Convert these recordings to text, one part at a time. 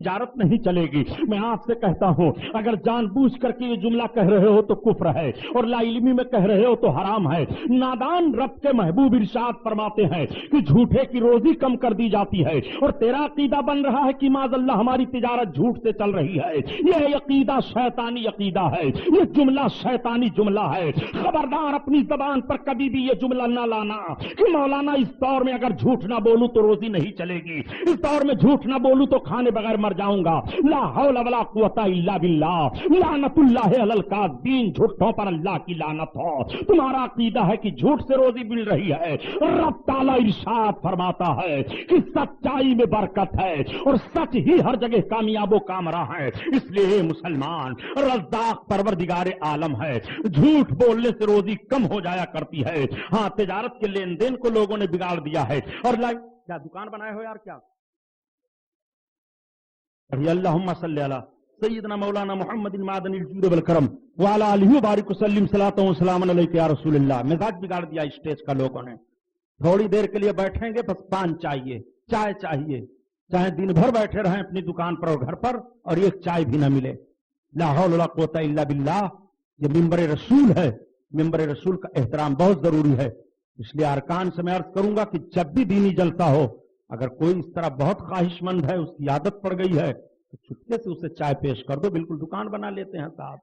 تجارت نہیں چلے گی. میں آپ سے کہتا ہوں اگر جان بوجھ کر کے یہ جملہ کہہ رہے ہو تو کفر ہے اور لا علمی میں کہہ رہے ہو تو حرام ہے. نادان رب کے محبوب ارشاد فرماتے ہیں کہ جھوٹے کی روزی کم کر دی جاتی ہے اور تیرا عقیدہ بن رہا ہے کہ معاذ اللہ ہماری تجارت جھوٹ سے چل رہی ہے. یہ عقیدہ شیطانی عقیدہ ہے, یہ جملہ شیطانی جملہ ہے. خبردار اپنی زبان پر کبھی بھی یہ جملہ نہ لانا کہ مولانا اس دور میں اگر جھوٹ نہ بولوں تو روزی نہیں چلے گی, اس دور میں جھوٹ نہ بولوں تو کھانے بغیر مر جاؤں گا. لا حول ولا قوت الا باللہ. لعنت اللہ علی الکاذبین, جھوٹوں پر اللہ کی لعنت ہو. تمہارا عقیدہ ہے کہ جھوٹ سے روزی مل رہی ہے. رب تعالی ارشاد فرماتا ہے کہ سچائی میں برکت ہے اور سچ ہی ہر جگہ کامیاب و کامراں ہے. اس لیے مسلمان رزاق پروردگار عالم ہے. جھوٹ بولنے سے روزی کم ہو جایا کرتی ہے. ہاں تجارت کے لین دین کو لوگوں نے بگاڑ دیا ہے. اور کیا دکان بنائے ہو یار, کیا اللہم صلی علی سیدنا مولانا محمد المعدن الجود والکرم وعلی آلہ وبارک وسلم صلاۃ و سلام علیک یا رسول اللہ. مزاج بگاڑ دیا اسٹیج کا لوگوں نے. تھوڑی دیر کے لیے بیٹھیں گے بس پان چاہیے, چائے چاہیے, چاہے دن بھر بیٹھے رہیں اپنی دکان پر اور گھر پر اور ایک چائے بھی نہ ملے. لا حول ولا قوت الا باللہ. یہ ممبر رسول ہے, ممبر رسول کا احترام بہت ضروری ہے. اس لیے ارکان سے میں عرض کروں گا کہ جب بھی دینی جلسہ ہو, اگر کوئی اس طرح بہت خواہش مند ہے, اس کی عادت پڑ گئی ہے, تو چھٹکے سے اسے چائے پیش کر دو. بالکل دکان بنا لیتے ہیں صاحب,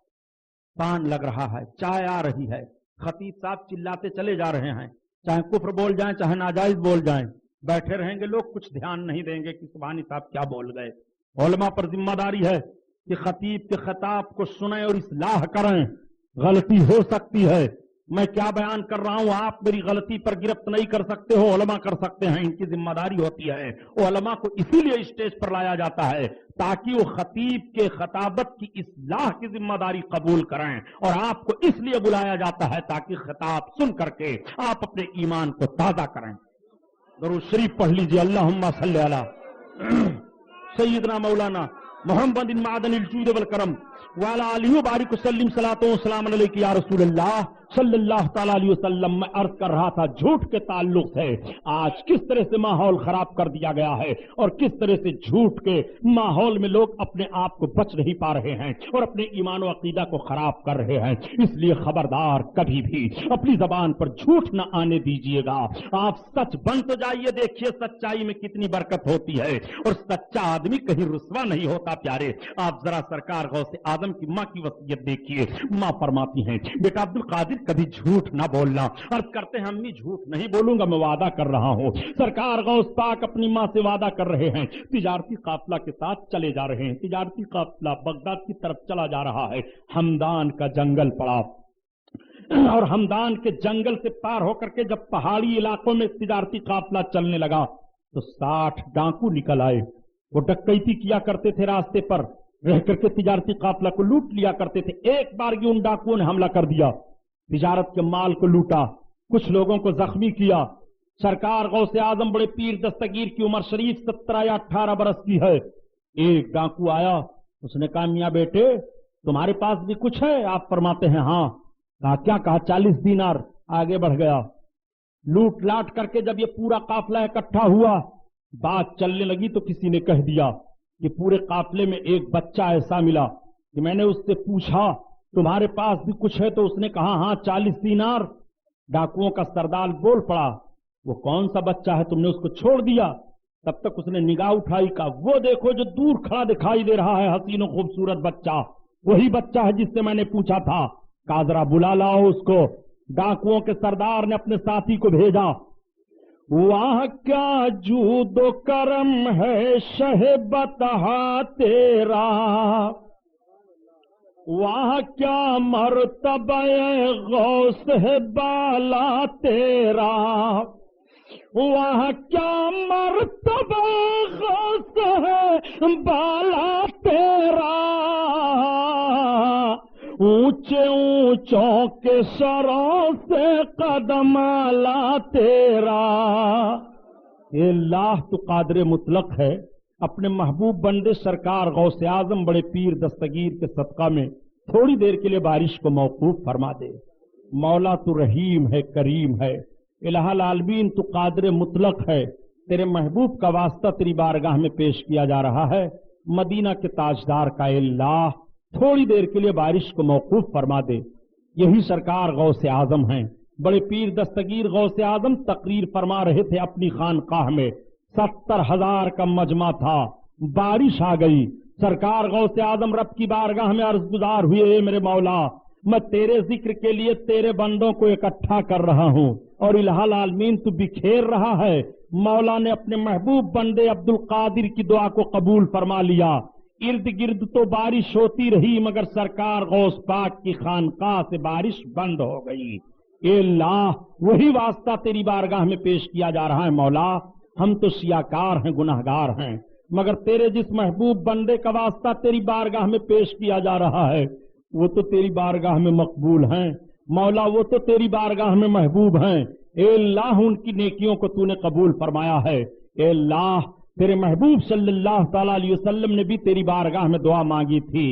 پان لگ رہا ہے, چائے آ رہی ہے, خطیب صاحب چلاتے چلے جا رہے ہیں, چاہے کفر بول جائیں چاہے ناجائز بول جائیں, بیٹھے رہیں گے لوگ, کچھ دھیان نہیں دیں گے کہ سبحانی صاحب کیا بول گئے. علماء پر ذمہ داری ہے کہ خطیب کے خطاب کو سنیں اور اصلاح کریں. غلطی ہو سکتی ہے, میں کیا بیان کر رہا ہوں آپ میری غلطی پر گرفت نہیں کر سکتے ہو, علماء کر سکتے ہیں, ان کی ذمہ داری ہوتی ہے. علماء کو اسی لیے اسٹیج پر لایا جاتا ہے تاکہ وہ خطیب کے خطابت کی اصلاح کی ذمہ داری قبول کریں, اور آپ کو اس لیے بلایا جاتا ہے تاکہ خطاب سن کر کے آپ اپنے ایمان کو تازہ کریں. درود شریف پڑھ لیجیے. اللہم صلی علی سیدنا مولانا محمد المعدن الجود والکرم وعلی آلہ وبارک وسلم صلاۃ و سلام علیک یا رسول اللہ صلی اللہ تعالی علیہ وسلم. میں عرض کر رہا تھا جھوٹ کے تعلق سے آج کس طرح سے ماحول خراب کر دیا گیا ہے اور کس طرح سے جھوٹ کے ماحول میں لوگ اپنے آپ کو بچ نہیں پا رہے ہیں اور اپنے ایمان و عقیدہ کو خراب کر رہے ہیں. اس لیے خبردار کبھی بھی اپنی زبان پر جھوٹ نہ آنے دیجیے گا. آپ سچ بن تو جائیے, دیکھیے سچائی میں کتنی برکت ہوتی ہے اور سچا آدمی کہیں رسوا نہیں ہوتا. پیارے آپ ذرا سرکار غوث آدم کی ماں کی وصیت دیکھیے. ماں فرماتی ہیں بیٹا عبد القادر کبھی جھوٹ نہ بولنا. عرض کرتے ہیں امی جھوٹ نہیں بولوں گا, میں وعدہ کر رہا ہوں. سرکار غوث پاک اپنی ماں سے وعدہ کر رہے ہیں, تجارتی قافلہ کے ساتھ چلے جا رہے ہیں. تجارتی قافلہ بغداد کی طرف چلا جا رہا ہے. ہمدان کا جنگل پڑا اور ہمدان کے جنگل سے پار ہو کر کے جب پہاڑی علاقوں میں تجارتی قافلہ چلنے لگا تو 60 ڈاکو نکل آئے. وہ ڈکیتی کیا کرتے تھے, راستے پر رہ کر کے تجارتی قافلہ کو لوٹ لیا کرتے تھے. ایک بار یہ ان ڈاکوؤں نے حملہ کر دیا, تجارت کے مال کو لوٹا, کچھ لوگوں کو زخمی کیا. سرکار غوث اعظم بڑے پیر دستگیر کی عمر شریف 17 یا 18 برس کی ہے. ایک ڈاکو آیا, اس نے کہا میاں بیٹے تمہارے پاس بھی کچھ ہے؟ آپ فرماتے ہیں ہاں. کہا کیا؟ کہا 40 دینار. آگے بڑھ گیا, لوٹ لاٹ کر کے جب یہ پورا قافلہ اکٹھا ہوا, بات چلنے لگی تو کسی نے کہہ دیا کہ پورے قافلے میں ایک بچہ ایسا ملا کہ میں نے اس سے پوچھا تمہارے پاس بھی کچھ ہے؟ تو اس نے کہا ہاں 40 دینار. ڈاکوؤں کا سردار بول پڑا وہ کون سا بچہ ہے تم نے اس کو چھوڑ دیا؟ تب تک اس نے نگاہ اٹھائی, کہا وہ دیکھو جو دور کھڑا دکھائی دے رہا ہے حسین و خوبصورت بچہ, وہی بچہ ہے جس سے میں نے پوچھا تھا. کہا ذرا بلا لاؤ اس کو. ڈاکوؤں کے سردار نے اپنے ساتھی کو بھیجا. وہاں کیا جود و کرم ہے شہ بطحا تیرا, وہاں کیا مرتبہ غوث ہے بالا تیرا, وہاں کیا مرتبہ غوث ہے بالا تیرا, اونچے اونچوں کے سروں سے قدم آلا تیرا. یہ اللہ تو قادر مطلق ہے. اپنے محبوب بندے سرکار غوث اعظم بڑے پیر دستگیر کے صدقہ میں تھوڑی دیر کے لیے بارش کو موقوف فرما دے. مولا تو رحیم ہے, کریم ہے, الہ العالمین تو قادر مطلق ہے. تیرے محبوب کا واسطہ تیری بارگاہ میں پیش کیا جا رہا ہے. مدینہ کے تاجدار کا اے اللہ تھوڑی دیر کے لیے بارش کو موقوف فرما دے. یہی سرکار غوث اعظم ہیں. بڑے پیر دستگیر غوث اعظم تقریر فرما رہے تھے اپنی خانقاہ میں. 70,000 کا مجمع تھا. بارش آ گئی. سرکار غوث اعظم رب کی بارگاہ میں عرض گزار ہوئے, اے میرے مولا میں تیرے ذکر کے لیے تیرے بندوں کو اکٹھا کر رہا ہوں اور الہ العالمین تو بکھیر رہا ہے. مولا نے اپنے محبوب بندے عبد القادر کی دعا کو قبول فرما لیا. ارد گرد تو بارش ہوتی رہی مگر سرکار غوث پاک کی خانقاہ سے بارش بند ہو گئی. اے اللہ وہی واسطہ تیری بارگاہ میں پیش کیا جا رہا ہے. مولا ہم تو سیاکار ہیں, گناہگار ہیں, مگر تیرے جس محبوب بندے کا واسطہ تیری بارگاہ میں پیش کیا جا رہا ہے وہ تو تیری بارگاہ میں مقبول ہیں. مولا وہ تو تیری بارگاہ میں محبوب ہیں. اے اللہ ان کی نیکیوں کو تو نے قبول فرمایا ہے. اے اللہ تیرے محبوب صلی اللہ تعالی علیہ وسلم نے بھی تیری بارگاہ میں دعا مانگی تھی,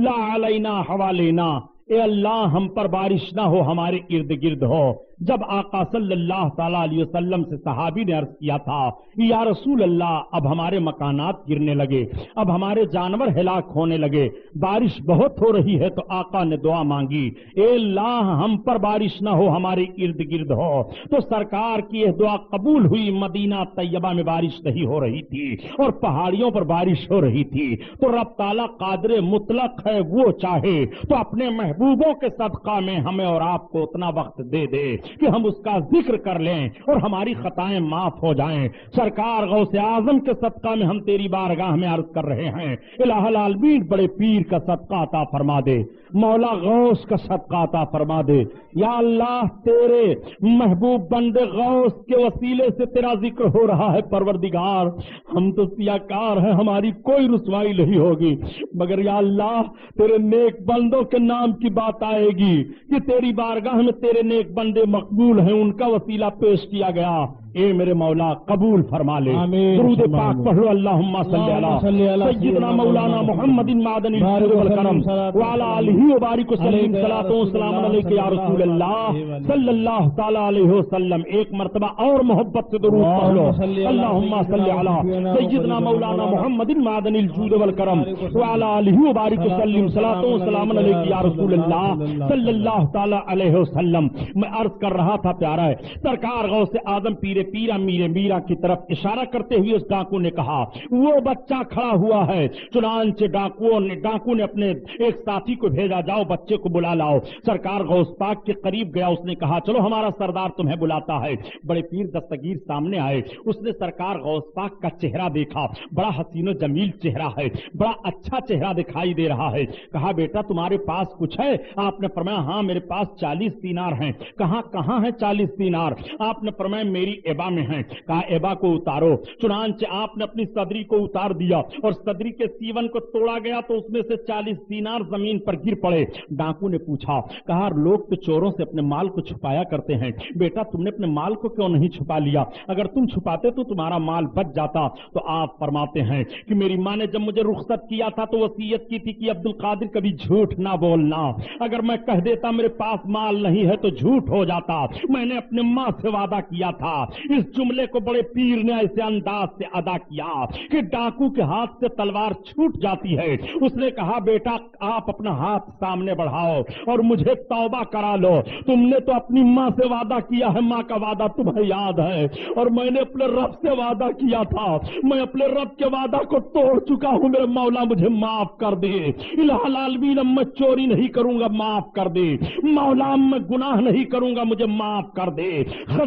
لا علینا حوالینا, اے اللہ ہم پر بارش نہ ہو ہمارے ارد گرد ہو. جب آقا صلی اللہ تعالی علیہ وسلم سے صحابی نے عرض کیا تھا یا رسول اللہ اب ہمارے مکانات گرنے لگے, اب ہمارے جانور ہلاک ہونے لگے, بارش بہت ہو رہی ہے, تو آقا نے دعا مانگی اے اللہ ہم پر بارش نہ ہو ہمارے ارد گرد ہو. تو سرکار کی یہ دعا قبول ہوئی. مدینہ طیبہ میں بارش نہیں ہو رہی تھی اور پہاڑیوں پر بارش ہو رہی تھی. تو رب تعالیٰ قادر مطلق ہے, وہ چاہے تو اپنے محبوبوں کے صدقہ میں ہمیں اور آپ کو اتنا وقت دے دے کہ ہم اس کا ذکر کر لیں اور ہماری خطائیں معاف ہو جائیں. سرکار غوث اعظم کے صدقہ میں ہم تیری بارگاہ میں عرض کر رہے ہیں, الہ العالمین بڑے پیر کا صدقہ عطا فرما دے, مولا غوث کا صدقہ عطا فرما دے. یا اللہ تیرے محبوب بندے غوث کے وسیلے سے تیرا ذکر ہو رہا ہے. پروردگار ہم تو سیاکار ہیں, ہماری کوئی رسوائی نہیں ہوگی, مگر یا اللہ تیرے نیک بندوں کے نام کی بات آئے گی کہ تیری بارگاہ میں تیرے نیک بندے مقبول ہیں, ان کا وسیلہ پیش کیا گیا. اے میرے مولا قبول فرما لے. درود پاک پڑھو. اللہم صلی علی سیدنا مولانا محمد معدن الجود والکرم وعلی آلہ وبارک وسلم. صلاۃ و سلام علیک یا رسول اللہ صلی اللہ تعالی علیہ وسلم. ایک مرتبہ اور محبت سے درود پڑھ لو. اللہم صلی علی سیدنا مولانا محمد معدن الجود والکرم وعلی آلہ وبارک وسلم. صلاۃ و سلام علیک یا رسول اللہ صلی اللہ تعالی علیہ وسلم. میں عرض کر رہا تھا پیارا ہے سرکار غوث اعظم پیرا میرے میرا کی طرف اشارہ کرتے ہوئے اس ڈاکو نے کہا وہ بچہ کھڑا ہوا ہے. چنانچہ ڈاکو نے اپنے ایک ساتھی کو بھیجا, جاؤ بچے کو بلا لاؤ. سرکار غوث پاک کے قریب گیا, اس نے کہا چلو ہمارا سردار تمہیں بلاتا ہے. بڑے پیر دستگیر سامنے آئے, اس نے سرکار غوث پاک کا چہرہ دیکھا, بڑا حسین و جمیل چہرہ ہے, بڑا اچھا چہرہ دکھائی دے رہا ہے. کہا بیٹا تمہارے پاس کچھ ہے؟ آپ نے فرمایا ہاں میرے پاس 40 دینار ہیں. کہاں ہیں 40 دینار؟ آپ نے فرمایا میری ایبا میں ہیں. کہا ایبا کو اتارو. چنانچہ آپ نے اپنی صدری کو اتار دیا اور صدری کے سیون کو توڑا گیا تو اس میں سے 40 دینار زمین پر گر پڑے. ڈاکو نے پوچھا, کہا لوگ تو چوروں سے اپنے مال کو چھپایا کرتے ہیں, بیٹا تم نے اپنے مال کو کیوں نہیں چھپا لیا؟ اگر تم چھپاتے تو تمہارا مال بچ جاتا. تو آپ فرماتے ہیں کہ میری ماں نے جب مجھے رخصت کیا تھا تو وصیت کی تھی کہ عبد القادر کبھی جھوٹ نہ بولنا. اگر میں کہہ دیتا میرے پاس مال نہیں ہے تو جھوٹ ہو جاتا. میں نے اپنے ماں سے وعدہ کیا تھا. اس جملے کو بڑے پیر نے ایسے انداز سے ادا کیا کہ ڈاکو کے ہاتھ سے تلوار چھوٹ جاتی ہے. اس نے کہا بیٹا آپ اپنا ہاتھ سامنے بڑھاؤ اور مجھے توبہ کرا لو. تم نے تو اپنی ماں سے وعدہ کیا ہے, ماں کا وعدہ تمہیں یاد ہے, اور میں نے اپنے رب سے وعدہ کیا تھا. میں اپنے رب کے وعدہ کو توڑ چکا ہوں. میرے مولا مجھے معاف کر دے. الہ العالمین میں چوری نہیں کروں گا, معاف کر دے. مولا میں گناہ نہیں کروں گا, مجھے معاف کر دے.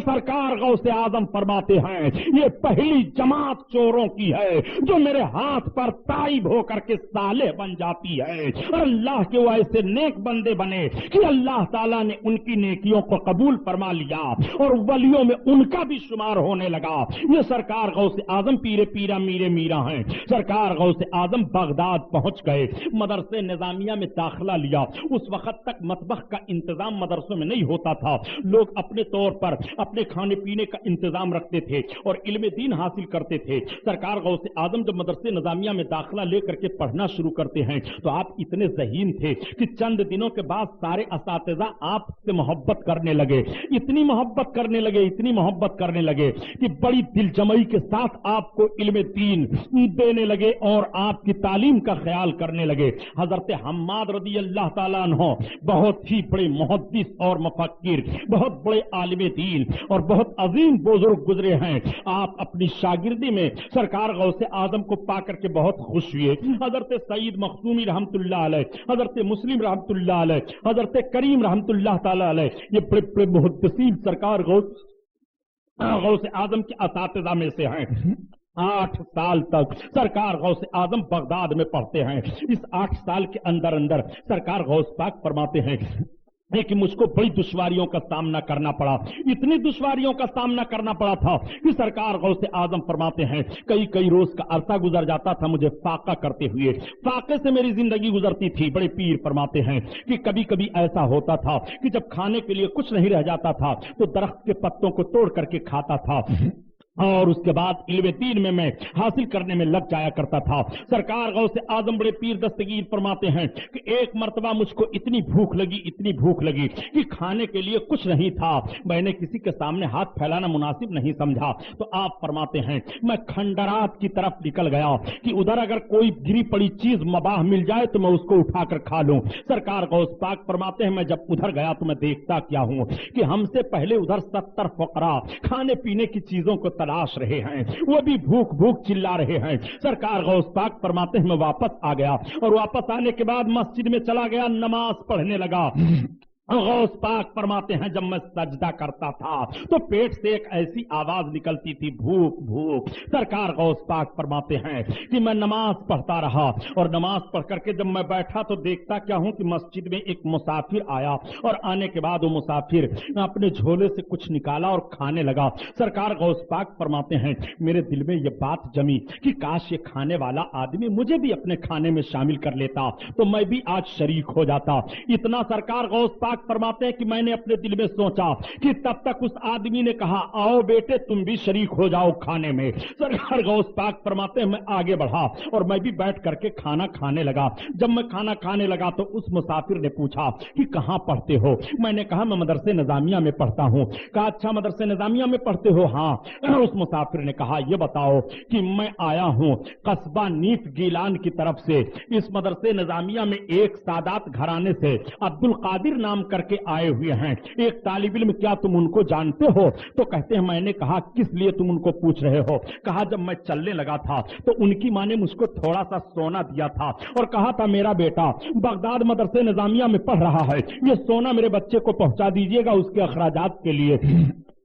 سرکار غوث اعظم فرماتے ہیں یہ پہلی جماعت چوروں کی ہے جو میرے ہاتھ پر تائب ہو کر کے صالح بن جاتی ہے, اور اللہ کے وہ ایسے نیک بندے بنے کہ اللہ تعالیٰ نے ان کی نیکیوں کو قبول فرما لیا اور ولیوں میں ان کا بھی شمار ہونے لگا. یہ سرکار غوث اعظم پیرا میرے میرا ہیں. سرکار غوث اعظم بغداد پہنچ گئے, مدرسے نظامیہ میں داخلہ لیا. اس وقت تک مطبخ کا انتظام مدرسوں میں نہیں ہوتا تھا. لوگ اپنے طور پر اپنے کھانے پینے کا इंतजाम रखते थे और इल्म दीन हासिल करते थे। सरकार गौस आजम जब मदरसे निजामिया में दाखिला लेकर के पढ़ना शुरू करते हैं तो आप इतने ज़हीन थे कि चंद दिनों के बाद सारे असातिज़ा आपसे मोहब्बत करने लगे, इतनी मोहब्बत करने लगे, इतनी मोहब्बत करने लगे कि बड़ी दिलजमई के साथ आपको इल्म दीन देने लगे और आपकी तालीम का ख्याल करने लगे। हजरत हम्माद रदी अल्लाह ताला अन्हो बहुत ही बड़े मुहद्दिस और मुफक्किर, बहुत बड़े आलिम दीन और बहुत अजीम बुजुर्ग गुजरे हैं। आप अपनी शागिर्दी में सरकार गौसे आजम को पाकर के बहुत खुश हुए। हजरत सईद मखदूमी रहमतुल्लाह अलैह, हजरत मुस्लिम रहमतुल्लाह अलैह, हजरत करीम रहमतुल्लाह ताला अलैह, ये बड़े बड़े मुहद्दिसीन सरकार गौसे आजम के असातिज़ा में से हैं। 8 साल तक सरकार गौस आजम बगदाद में पढ़ते हैं। इस 8 साल के अंदर अंदर सरकार गौस पाक फरमाते हैं कि मुझको बड़ी दुश्वारियों का सामना करना पड़ा, इतनी दुश्वारियों का सामना करना पड़ा था कि सरकार गौस आजम फरमाते हैं कई कई रोज का अरसा गुजर जाता था मुझे फाका करते हुए, फाके से मेरी जिंदगी गुजरती थी। बड़े पीर फरमाते हैं कि कभी कभी ऐसा होता था कि जब खाने के लिए कुछ नहीं रह जाता था तो दरख्त के पत्तों को तोड़ करके खाता था और उसके बाद इल्म दीन में मैं हासिल करने में लग जाया करता था। सरकार गौसे आजम बड़े पीर दस्तगीर फरमाते हैं कि एक मर्तबा मुझको इतनी भूख लगी कि खाने के लिए कुछ नहीं था। मैंने किसी के सामने हाथ फैलाना मुनासिब नहीं समझा तो आप फरमाते हैं मैं खंडरात की तरफ निकल गया कि उधर अगर कोई गिरी पड़ी चीज मबाह मिल जाए तो मैं उसको उठाकर खा लूं। सरकार गौस पाक फरमाते हैं मैं जब उधर गया तो मैं देखता क्या हूं कि हमसे पहले उधर 70 फकरा खाने पीने की चीजों को तलाश रहे हैं, वो भी भूख भूख चिल्ला रहे हैं। सरकार गौस पाक फरमाते हैं मैं वापस आ गया और वापस आने के बाद मस्जिद में चला गया, नमाज पढ़ने लगा। गौस पाक फरमाते हैं जब मैं सजदा करता था तो पेट से एक ऐसी आवाज निकलती थी भूख भूख। सरकार गौस पाक फरमाते हैं कि मैं नमाज पढ़ता रहा और नमाज पढ़ करके जब मैं बैठा तो देखता क्या हूं कि मस्जिद में एक मुसाफिर आया और आने के बाद वो मुसाफिर अपने झोले से कुछ निकाला और खाने लगा। सरकार गौस पाक फरमाते हैं मेरे दिल में ये बात जमी कि काश ये खाने वाला आदमी मुझे भी अपने खाने में शामिल कर लेता तो मैं भी आज शरीक हो जाता। इतना सरकार गौस पाक फरमाते हैं कि मैंने अपने दिल में सोचा कि तब तक उस आदमी ने कहा आओ बेटे तुम भी शरीक हो जाओ खाने में। सरकार गौस पाक फरमाते हैं मैं आगे बढ़ा और मैं भी बैठ करके खाना खाने लगा। जब मैं खाना खाने लगा तो उस मुसाफिर ने पूछा कि कहां पढ़ते हो? मैंने कहा मैं मदरसे निजामिया में पढ़ता हूं। कहा अच्छा मदरसे निजामिया में पढ़ते हो? हाँ। उस मुसाफिर ने कहा ये बताओ कि मैं आया हूं कस्बा नीफ गीलान की तरफ से, इस मदरसे निजामिया में एक सादात घराने से अब्दुल कादिर नाम करके आए हुए हैं, एक तालिब इल्म, क्या तुम उनको जानते हो? तो कहते हैं मैंने कहा किस लिए तुम उनको पूछ रहे हो? कहा जब मैं चलने लगा था तो उनकी मां ने मुझको थोड़ा सा सोना दिया था और कहा था मेरा बेटा बगदाद मदरसे निजामिया में पढ़ रहा है, ये सोना मेरे बच्चे को पहुंचा दीजिएगा उसके अखराजात के लिए।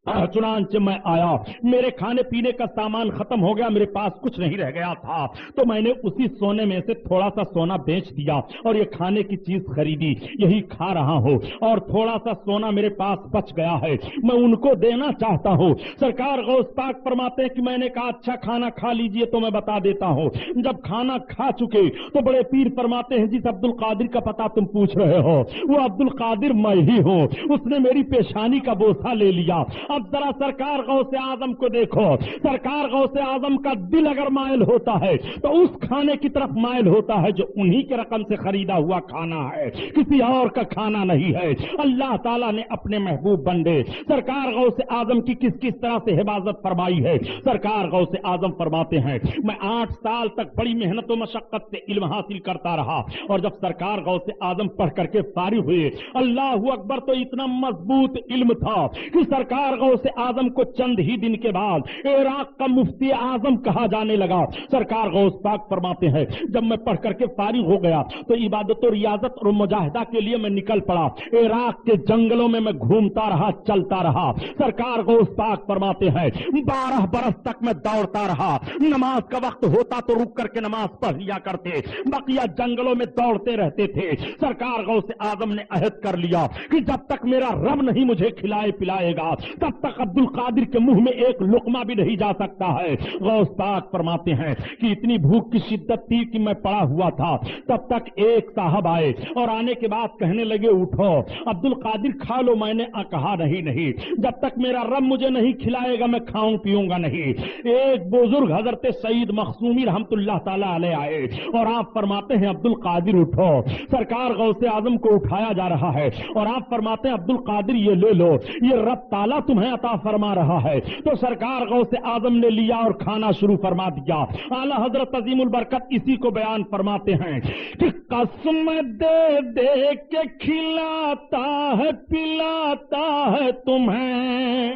चुनांचे मैं आया, मेरे खाने पीने का सामान खत्म हो गया, मेरे पास कुछ नहीं रह गया था तो मैंने उसी सोने में से थोड़ा सा सोना बेच दिया और ये खाने की चीज खरीदी, यही खा रहा हूं और थोड़ा सा सोना मेरे पास बच गया है, मैं उनको देना चाहता हूं। सरकार गौस पाक फरमाते हैं कि मैंने कहा अच्छा खाना खा लीजिए तो मैं बता देता हूं। जब खाना खा चुके तो बड़े पीर फरमाते हैं जिस अब्दुल कादिर का पता तुम पूछ रहे हो वो अब्दुल कादिर मैं ही हूं, उसने मेरी पेशानी का बोसा ले लिया। अब जरा सरकार गौसे आजम को देखो, सरकार गौसे आजम का दिल अगर मायल होता है तो उस खाने की तरफ मायल होता है जो उन्हीं के रकम से खरीदा हुआ खाना है, किसी और का खाना नहीं है। अल्लाह ताला ने अपने महबूब बंदे सरकार गौसे आजम की किस किस तरह से हिफाजत फरमाई है। सरकार गौसे आजम फरमाते हैं मैं 8 साल तक बड़ी मेहनत और मशक्कत से इल्म हासिल करता रहा और जब सरकार गौसे आजम पढ़ करके फारिग हुए, अल्लाह अकबर, तो इतना मजबूत इल्म था कि सरकार गौसे आजम को चंद ही दिन के बाद इराक का मुफ्ती आजम कहा जाने लगा। सरकार गौस पाक फरमाते हैं जब मैं पढ़ करके फारिग हो गया तो इबादत और रियाजत और मुजाहिदा के लिए मैं निकल पड़ा। इराक के जंगलों में मैं घूमता रहा, चलता रहा। सरकार गौस पाक फरमाते हैं 12 बरस तक मैं दौड़ता रहा, नमाज का वक्त होता तो रुक करके नमाज पढ़ लिया करते, बकिया जंगलों में दौड़ते रहते थे। सरकार गौस आजम ने अहद कर लिया कि जब तक मेरा रब नहीं मुझे खिलाए पिलाएगा तब جب تک عبد القادر کے منہ میں ایک لقمہ بھی نہیں جا سکتا ہے۔ غوث پاک فرماتے ہیں کہ اتنی بھوک کی شدت تھی کہ میں پڑا ہوا تھا، تب تک ایک صاحب آئے اور آنے کے بعد کہنے لگے اٹھو عبد القادر کھا لو۔ میں نے کہا نہیں، جب تک میرا رب مجھے نہیں کھلائے گا میں کھاؤں پیوں گا نہیں۔ ایک بزرگ حضرت سعید مخزومی رحمت اللہ تعالی علیہ آئے اور آپ فرماتے ہیں عبد القادر اٹھو۔ سرکار غوث اعظم کو اٹھایا جا رہا ہے اور آپ فرماتے ہیں عبد القادر یہ لے لو، یہ رب تعالیٰ تمہیں عطا فرما رہا ہے۔ تو سرکار غوث اعظم نے لیا اور کھانا شروع فرما دیا۔ اعلیٰ حضرت عظیم البرکت اسی کو بیان فرماتے ہیں کہ قسم دے دے کے کھلاتا ہے پلاتا ہے تمہیں،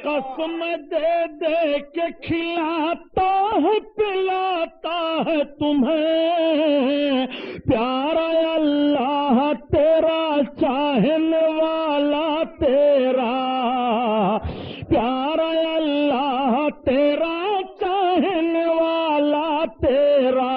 قسم دے دے کے کھلاتا ہے پلاتا ہے تمہیں، پیارا اللہ تیرا چاہنے والا تیرا، پیارا اللہ تیرا چاہنے والا تیرا۔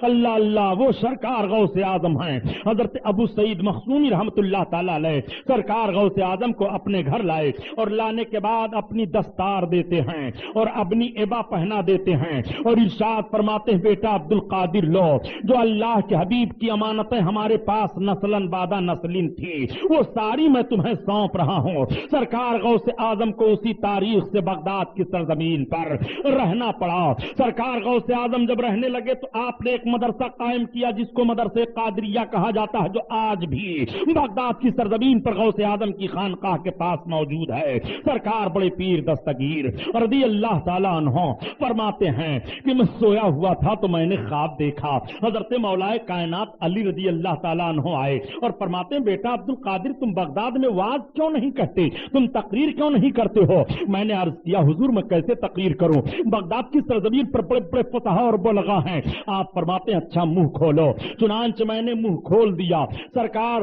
اللہ اللہ، وہ سرکار غوث اعظم ہیں حضرت ابو سعید مخزومی رحمت اللہ تعالی علیہ۔ سرکار غوث اعظم کو اپنے گھر لائے اور لانے کے بعد اپنی دستار دیتے ہیں اور اپنی عبا پہنا دیتے ہیں اور ارشاد فرماتے ہیں بیٹا عبد القادر لو، جو اللہ کے حبیب کی امانتیں ہمارے پاس نسلاً بعد نسلین تھی وہ ساری میں تمہیں سونپ رہا ہوں۔ سرکار غوث اعظم کو اسی تاریخ سے بغداد کی سرزمین پر رہنا پڑا۔ سرکار غوث اعظم جب رہنے لگے تو آپ نے ایک مدرسہ قائم کیا جس کو مدرسہ قادریہ کہا جاتا ہے، جو آج بھی بغداد کی سرزمین پر غوث اعظم کی خانقاہ کے پاس موجود ہے۔ سرکار بڑے پیر دستگیر رضی اللہ تعالیٰ عنہ فرماتے ہیں کہ میں سویا ہوا تھا تو میں نے خواب دیکھا، حضرت مولا کائنات علی رضی اللہ تعالیٰ عنہ آئے اور فرماتے ہیں بیٹا عبد القادر تم بغداد میں واز کیوں نہیں کہتے، تم تقریر کیوں نہیں کرتے ہو؟ میں نے عرض کیا حضور میں کیسے تقریر کروں، بغداد کی سرزمین پر بڑے بڑے فقہا اور بلغا ہیں۔ آپ فرماتے ہیں اچھا منہ کھولو، چنانچہ میں نے منہ کھول دیا۔ سرکار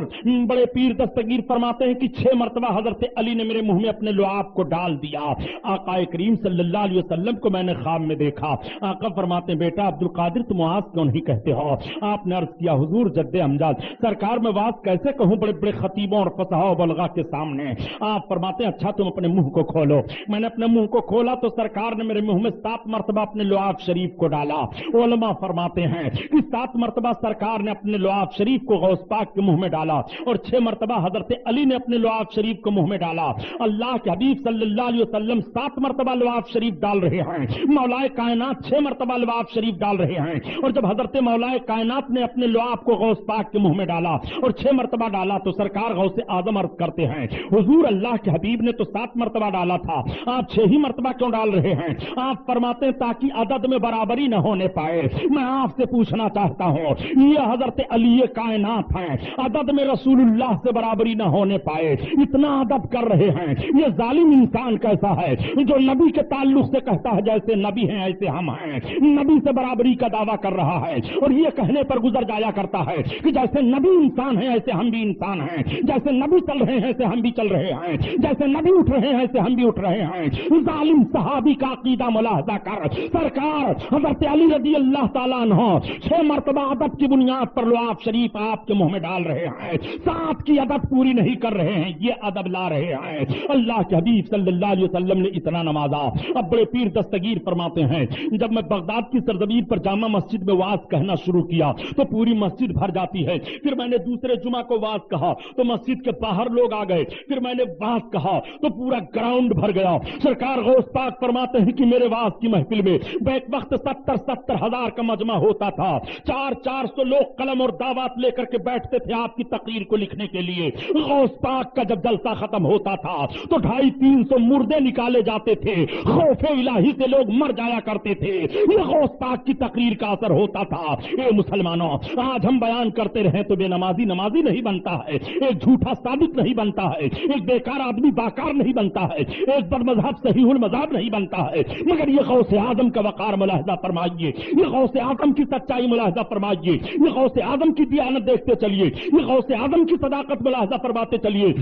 بڑے پیر دستگیر فرماتے ہیں کہ 6 مرتبہ حضرت علی نے میرے منہ میں اپنے لعاب کو ڈال دیا۔ آقا کریم صلی اللہ علیہ وسلم کو میں نے خواب میں دیکھا۔ آقا فرماتے ہیں بیٹا عبد القادر تم واز کیوں نہیں کہتے ہو؟ آپ نے عرض کیا حضور جد امجاد سرکار میں واز کیسے کہوں بڑے بڑے خطیبوں اور فصحاء و بلغا کے سامنے؟ آپ فرماتے ہیں اچھا تم اپنے منہ کو کھولو۔ میں نے اپنے منہ کو کھولا تو سرکار نے میرے منہ میں 7 مرتبہ اپنے لعاب شریف کو ڈالا۔ علماء فرماتے ہیں کہ 7 مرتبہ سرکار نے اپنے لعاب شریف کو غوث پاک کے منہ میں ڈالا اور 6 مرتبہ حضرت علی نے اپنے لعاب شریف کو منہ میں ڈالا۔ اللہ کے حبیب صلی اللہ علیہ وسلم 7 مرتبہ لعاب شریف ڈال رہے ہیں، مولا کائنات 6 مرتبہ لعاب شریف ڈال رہے ہیں، اور جب حضرت مولا کائنات نے اپنے لعاب کو غوث پاک کے منہ میں ڈالا اور 6 مرتبہ ڈالا تو سرکار غوث اعظم عرض کرتے ہیں حضور اللہ کے حبیب نے تو 7 مرتبہ ڈالا تھا، آپ 6 ہی مرتبہ کیوں ڈال رہے ہیں؟ آپ فرماتے ہیں تاکہ عدد میں برابری نہ ہونے پائے۔ میں آپ سے پوچھنا چاہتا ہوں یہ حضرت علی کائنات ہیں، عدد میں رسول اللہ سے برابری نہ ہونے پائے، اتنا ادب کر رہے ہیں۔ یہ ظالم انسان کیسا ہے جو نبی کے تعلق سے کہتا ہے جیسے نبی ہیں ایسے ہم ہیں، نبی سے برابری کا دعویٰ کر رہا ہے اور یہ کہنے پر گزر جایا کرتا ہے کہ جیسے نبی انسان ہیں ایسے ہم بھی انسان ہیں، جیسے نبی چل رہے ہیں ایسے ہم بھی چل رہے ہیں، جیسے نبی اٹھ رہے ہیں ایسے ہم بھی اٹھ رہے ہیں۔ ظالم صحابی کا عقیدہ ملاحظہ کر، سرکار حضرت علی رضی اللہ تعالیٰ عنہ 6 مرتبہ ادب کی بنیاد پر لعاب شریف آپ کے منہ میں ڈال رہے ہیں، 7 کی ادب پوری نہیں کر رہے ہیں، یہ ادب لا رہے ہیں۔ اللہ کے حبیب صلی اللہ علیہ وسلم نے اتنا نوازا۔ اب بڑے پیر دستگیر فرماتے ہیں جب میں بغداد کی سرزمین پر جامع مسجد میں واز کہنا شروع کیا تو پوری مسجد بھر جاتی ہے، پھر میں نے دوسرے جمعہ کو واز کہا تو مسجد کے باہر لوگ آ گئے، پھر میں نے واز کہا تو پورا گراؤنڈ بھر گیا۔ سرکار غوث پاک فرماتے ہیں کہ میرے واز کی محفل میں بیک وقت 70 ہزار کا مجمع ہوتا تھا، 400 لوگ قلم اور دعوات لے کر کے بیٹھتے تھے آپ کی تقریر کو لکھنے کے لیے۔ غوث پاک کا جب جلسہ ختم ہوتا تھا تو 250-300 مردے نکالے جاتے تھے، خوف الہی سے لوگ مر جایا کرتے تھے، یہ غوث پاک کی تقریر کا اثر ہوتا تھا۔ اے مسلمانوں آج ہم بیان کرتے رہیں تو بے نمازی نمازی نہیں بنتا ہے، ایک جھوٹا صادق نہیں بنتا ہے، ایک بیکار آدمی باکار نہیں بنتا ہے، ایک بد مذہب صحیح المذہب نہیں بنتا ہے، مگر یہ غوث اعظم کا وقار ملاحظہ فرمائیے، یہ غوث اعظم کی سچائی ملاحظہ فرمائیے، یہ غوث اعظم کی دیانت دیکھتے چلیے، یہ غوث اعظم کی صداقت ملاحظہ فرماتے چلیے۔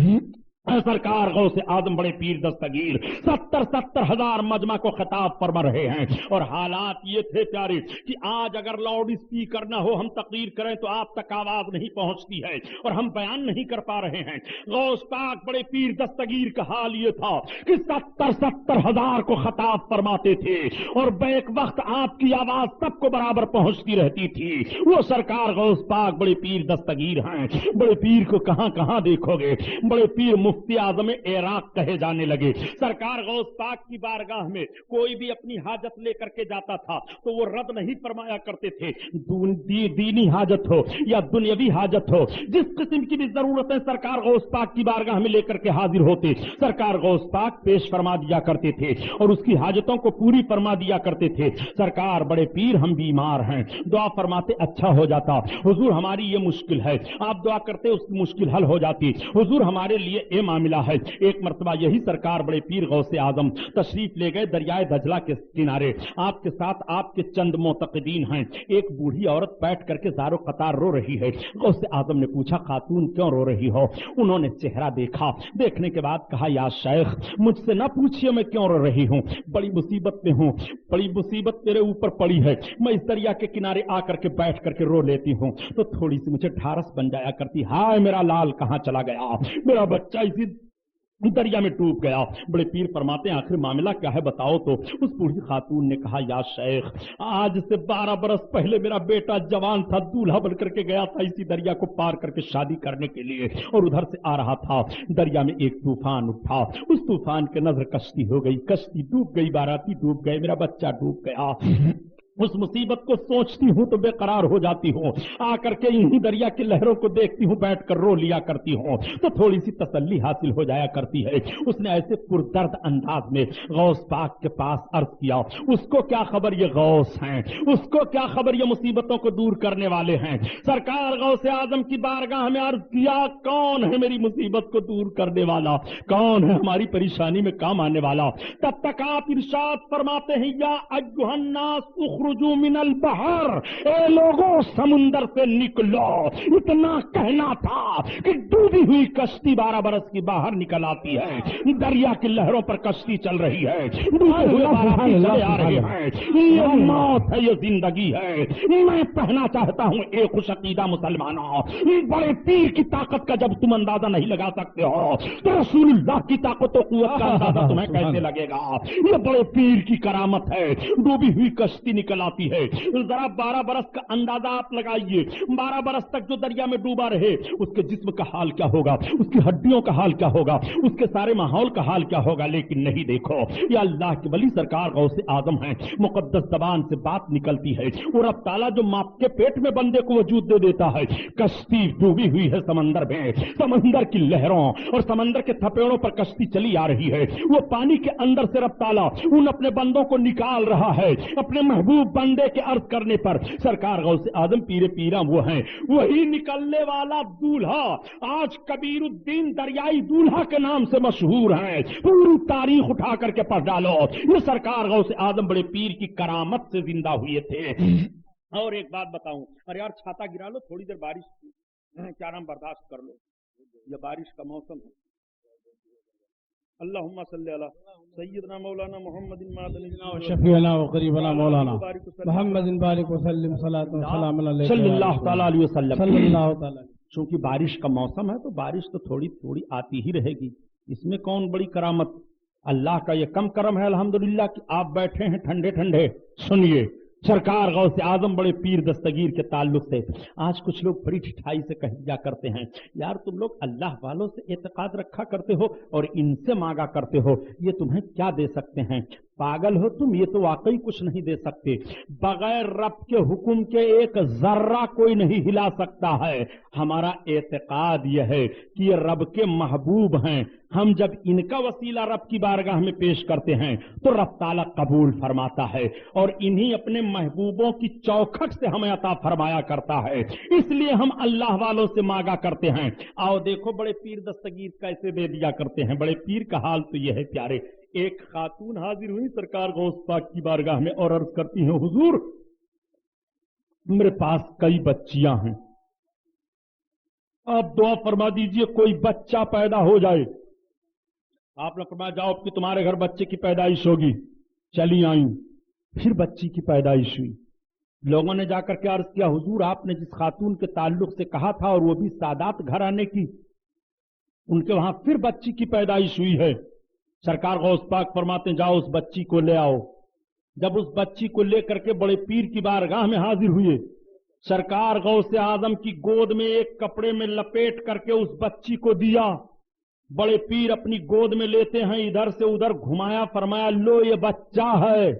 सरकार गौस आजम बड़े पीर दस्तगीर 70 हजार मजमा को खिताब फरमा रहे हैं। और हालात ये थे प्यारे कि आज अगर लाउड स्पीकर ना हो, हम तकरीर करें तो आप तक आवाज नहीं पहुंचती है और हम बयान नहीं कर पा रहे हैं। गौस पाक बड़े पीर दस्तगीर का हाल ये था कि 70 हजार को खिताब फरमाते थे और बैक वक्त आपकी आवाज सबको बराबर पहुंचती रहती थी। वो सरकार गौस पाक बड़े पीर दस्तगीर हैं। बड़े पीर को कहां कहां देखोगे, बड़े पीर मुफ्ती आजम इराक कहे जाने लगे। सरकार गौस पाक की बारगाह में कोई भी अपनी हाजत लेकर के जाता था तो वो रद्द नहीं फरमाया करते थे। दीनी हाजत हो या दुनियावी हाजत हो, जिस किस्म की भी जरूरतें सरकार गौस पाक की बारगाह में लेकर के हाजिर होते, सरकार गौस पाक पेश फरमा दिया करते थे और उसकी हाजतों को पूरी फरमा दिया करते थे। सरकार बड़े पीर हम बीमार हैं, दुआ फरमाते अच्छा हो जाता। हुजूर हमारी ये मुश्किल है, आप दुआ करते उसकी मुश्किल हल हो जाती। हुजूर हमारे लिए ये मामला है। एक मर्तबा यही सरकार बड़े पीर गौसे आजम तशरीफ ले गए दरियाए दजला के किनारे। आपके साथ आपके चंद मोतकदीन हैं। एक बूढ़ी औरत बैठ करके जारो कतार रो रही है। गौसे आजम ने पूछा, खातून क्यों रो रही हो? उन्होंने चेहरा देखा, देखने के बाद कहा, या शेख मुझसे ना पूछिए मैं क्यों रो रही हूं, बड़ी मुसीबत में हूं, बड़ी मुसीबत मेरे ऊपर पड़ी है। मैं इस दरिया के किनारे आकर के बैठ करके रो लेती हूं तो थोड़ी सी मुझे ढारस बन जाया करती। हाय मेरा लाल कहां चला गया, मेरा बच्चा इसी दरिया में डूब गया। बड़े पीर फरमाते हैं, आखिर मामला क्या है बताओ तो। उस बूढ़ी खातून ने कहा, या शेख आज से 12 बरस पहले मेरा बेटा जवान था, दूल्हा बन करके गया था इसी दरिया को पार करके शादी करने के लिए और उधर से आ रहा था। दरिया में एक तूफान उठा, उस तूफान के नजर कश्ती हो गई, कश्ती डूब गई, बाराती डूब गए, मेरा बच्चा डूब गया। उस मुसीबत को सोचती हूं तो बेकरार हो जाती हूं, आकर के इन्हीं दरिया की लहरों को देखती हूं, बैठकर रो लिया करती हूं तो थोड़ी सी तसल्ली हासिल हो जाया करती है। उसने ऐसे पुरदर्द अंदाज में गौस पाक के पास अर्ज किया, उसको क्या खबर ये गौस हैं, उसको क्या खबर ये मुसीबतों को दूर करने वाले हैं। सरकार गौसे आजम की बारगाह में अर्ज किया, कौन है मेरी मुसीबत को दूर करने वाला, कौन है हमारी परेशानी में काम आने वाला। तब तक आप इरशाद फरमाते हैं, या अय्युहन्नास उखरुजू मिनल बहर, ए लोगों समुंदर से निकलो। इतना कहना था कि डूबी हुई कश्ती 12 बरस की बाहर निकल आती है, दरिया की लहरों पर कश्ती चल रही है, डूबे हुए बाराती चले आ रहे हैं। ये मौत है, ये जिंदगी है। मैं कहना चाहता हूं ए खुशअकीदा मुसलमानों, बड़े पीर की ताकत का जब तुम अंदाजा नहीं लगा सकते हो तो रसूलुल्लाह की ताकत और कुव्वत का अंदाजा तुम्हें कैसे लगेगा। ये बड़े पीर की करामत है, डूबी हुई कश्ती निकल आती है। जरा 12 बरस का अंदाजा आप लगाइए, 12 बरस तक जो दरिया में डूबा रहे उसके जिस्म का हाल क्या होगा, उसकी हड्डियों का हाल क्या होगा, उसके सारे माहौल का हाल क्या होगा। लेकिन नहीं, देखो ये अल्लाह के वली सरकार गौसे आजम हैं, मुकद्दस जबान से बात निकलती है और अब ताला जो माप के पेट में बंदे को वजूद दे देता है। कश्ती डूबी हुई है समंदर में, समंदर की लहरों और समंदर के थपेड़ों पर कश्ती चली आ रही है। वो पानी के अंदर से रब ताला उन अपने बंदों को निकाल रहा है अपने महबूब बंदे के अर्ज करने पर। सरकार गौसे आजम पीरे पीरा वो हैं, वही निकलने वाला दूल्हा आज कबीरुद्दीन दरियाई दूल्हा के नाम से मशहूर हैं। पूरी तारीख उठा करके पढ़ डालो, ये सरकार गौसे आजम बड़े पीर की करामत से जिंदा हुए थे। और एक बात बताऊं, अरे यार छाता गिरा लो, थोड़ी देर बारिश क्या नाम बर्दाश्त कर लो, ये बारिश का मौसम है। अल्लाहुम्मा सल्ली अला सय्यदना मौलाना मुहम्मदिन मादनिना व शफीअना व करीबना मौलाना मुहम्मदिन बारिक व सल्लिम सलातु व सलाम अलैहि सल्लल्लाहु तआला अलैहि वसल्लम। सल्लल्लाहु तआला। चूंकि बारिश का मौसम है तो बारिश तो थोड़ी थोड़ी आती ही रहेगी, इसमें कौन बड़ी करामत। अल्लाह का ये कम करम है अल्हम्दुलिल्लाह कि आप बैठे हैं ठंडे ठंडे। सुनिए सरकार गौसे आजम बड़े पीर दस्तगीर के ताल्लुक से आज कुछ लोग बड़ी ठिठाई से कह दिया करते हैं, यार तुम लोग अल्लाह वालों से एतकाद रखा करते हो और इनसे मांगा करते हो, ये तुम्हें क्या दे सकते हैं। पागल हो तुम, ये तो वाकई कुछ नहीं दे सकते। बगैर रब के हुक्म के एक जर्रा कोई नहीं हिला सकता है। हमारा एतकाद यह है कि ये रब के महबूब हैं, हम जब इनका वसीला रब की बारगाह में पेश करते हैं तो रब ताला कबूल फरमाता है और इन्हीं अपने महबूबों की चौखट से हमें अता फरमाया करता है। इसलिए हम अल्लाह वालों से मांगा करते हैं। आओ देखो बड़े पीर दस्तगीर कैसे दे दिया करते हैं। बड़े पीर का हाल तो यह है प्यारे। एक खातून हाजिर हुई सरकार गौस पाक की बारगाह में और अर्ज करती हैं, हुजूर मेरे पास कई बच्चियां हैं, आप दुआ फरमा दीजिए कोई बच्चा पैदा हो जाए। آپ نے فرمایا جاؤ کہ تمہارے گھر بچے کی پیدائش ہوگی. چلی آئیں. پھر بچی کی پیدائش ہوئی. لوگوں نے جا کر کے عرض کیا حضور آپ نے جس خاتون کے تعلق سے کہا تھا اور وہ بھی سادات گھرانے کی, ان کے وہاں پھر بچی کی پیدائش ہوئی ہے. سرکار غوث پاک فرماتے ہیں جاؤ اس بچی کو لے آؤ. جب اس بچی کو لے کر کے بڑے پیر کی بارگاہ میں حاضر ہوئے, سرکار غوث اعظم کی گود میں ایک کپڑے میں لپیٹ کر کے اس بچی کو دیا. بڑے پیر اپنی گود میں لیتے ہیں, ادھر سے ادھر گھمایا, فرمایا لو یہ بچہ ہے.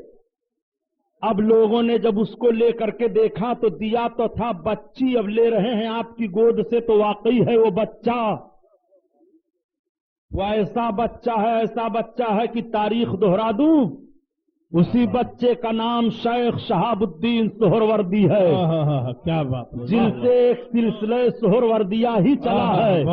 اب لوگوں نے جب اس کو لے کر کے دیکھا تو دیا تو تھا بچی, اب لے رہے ہیں آپ کی گود سے تو واقعی ہے وہ بچہ. وہ ایسا بچہ ہے کہ تاریخ دہرا دوں, اسی بچے کا نام شیخ شہاب الدین سہروردی ہے. کیا بات ہے, جن سے ایک سلسلہ سہروردیہ ہی چلا ہے.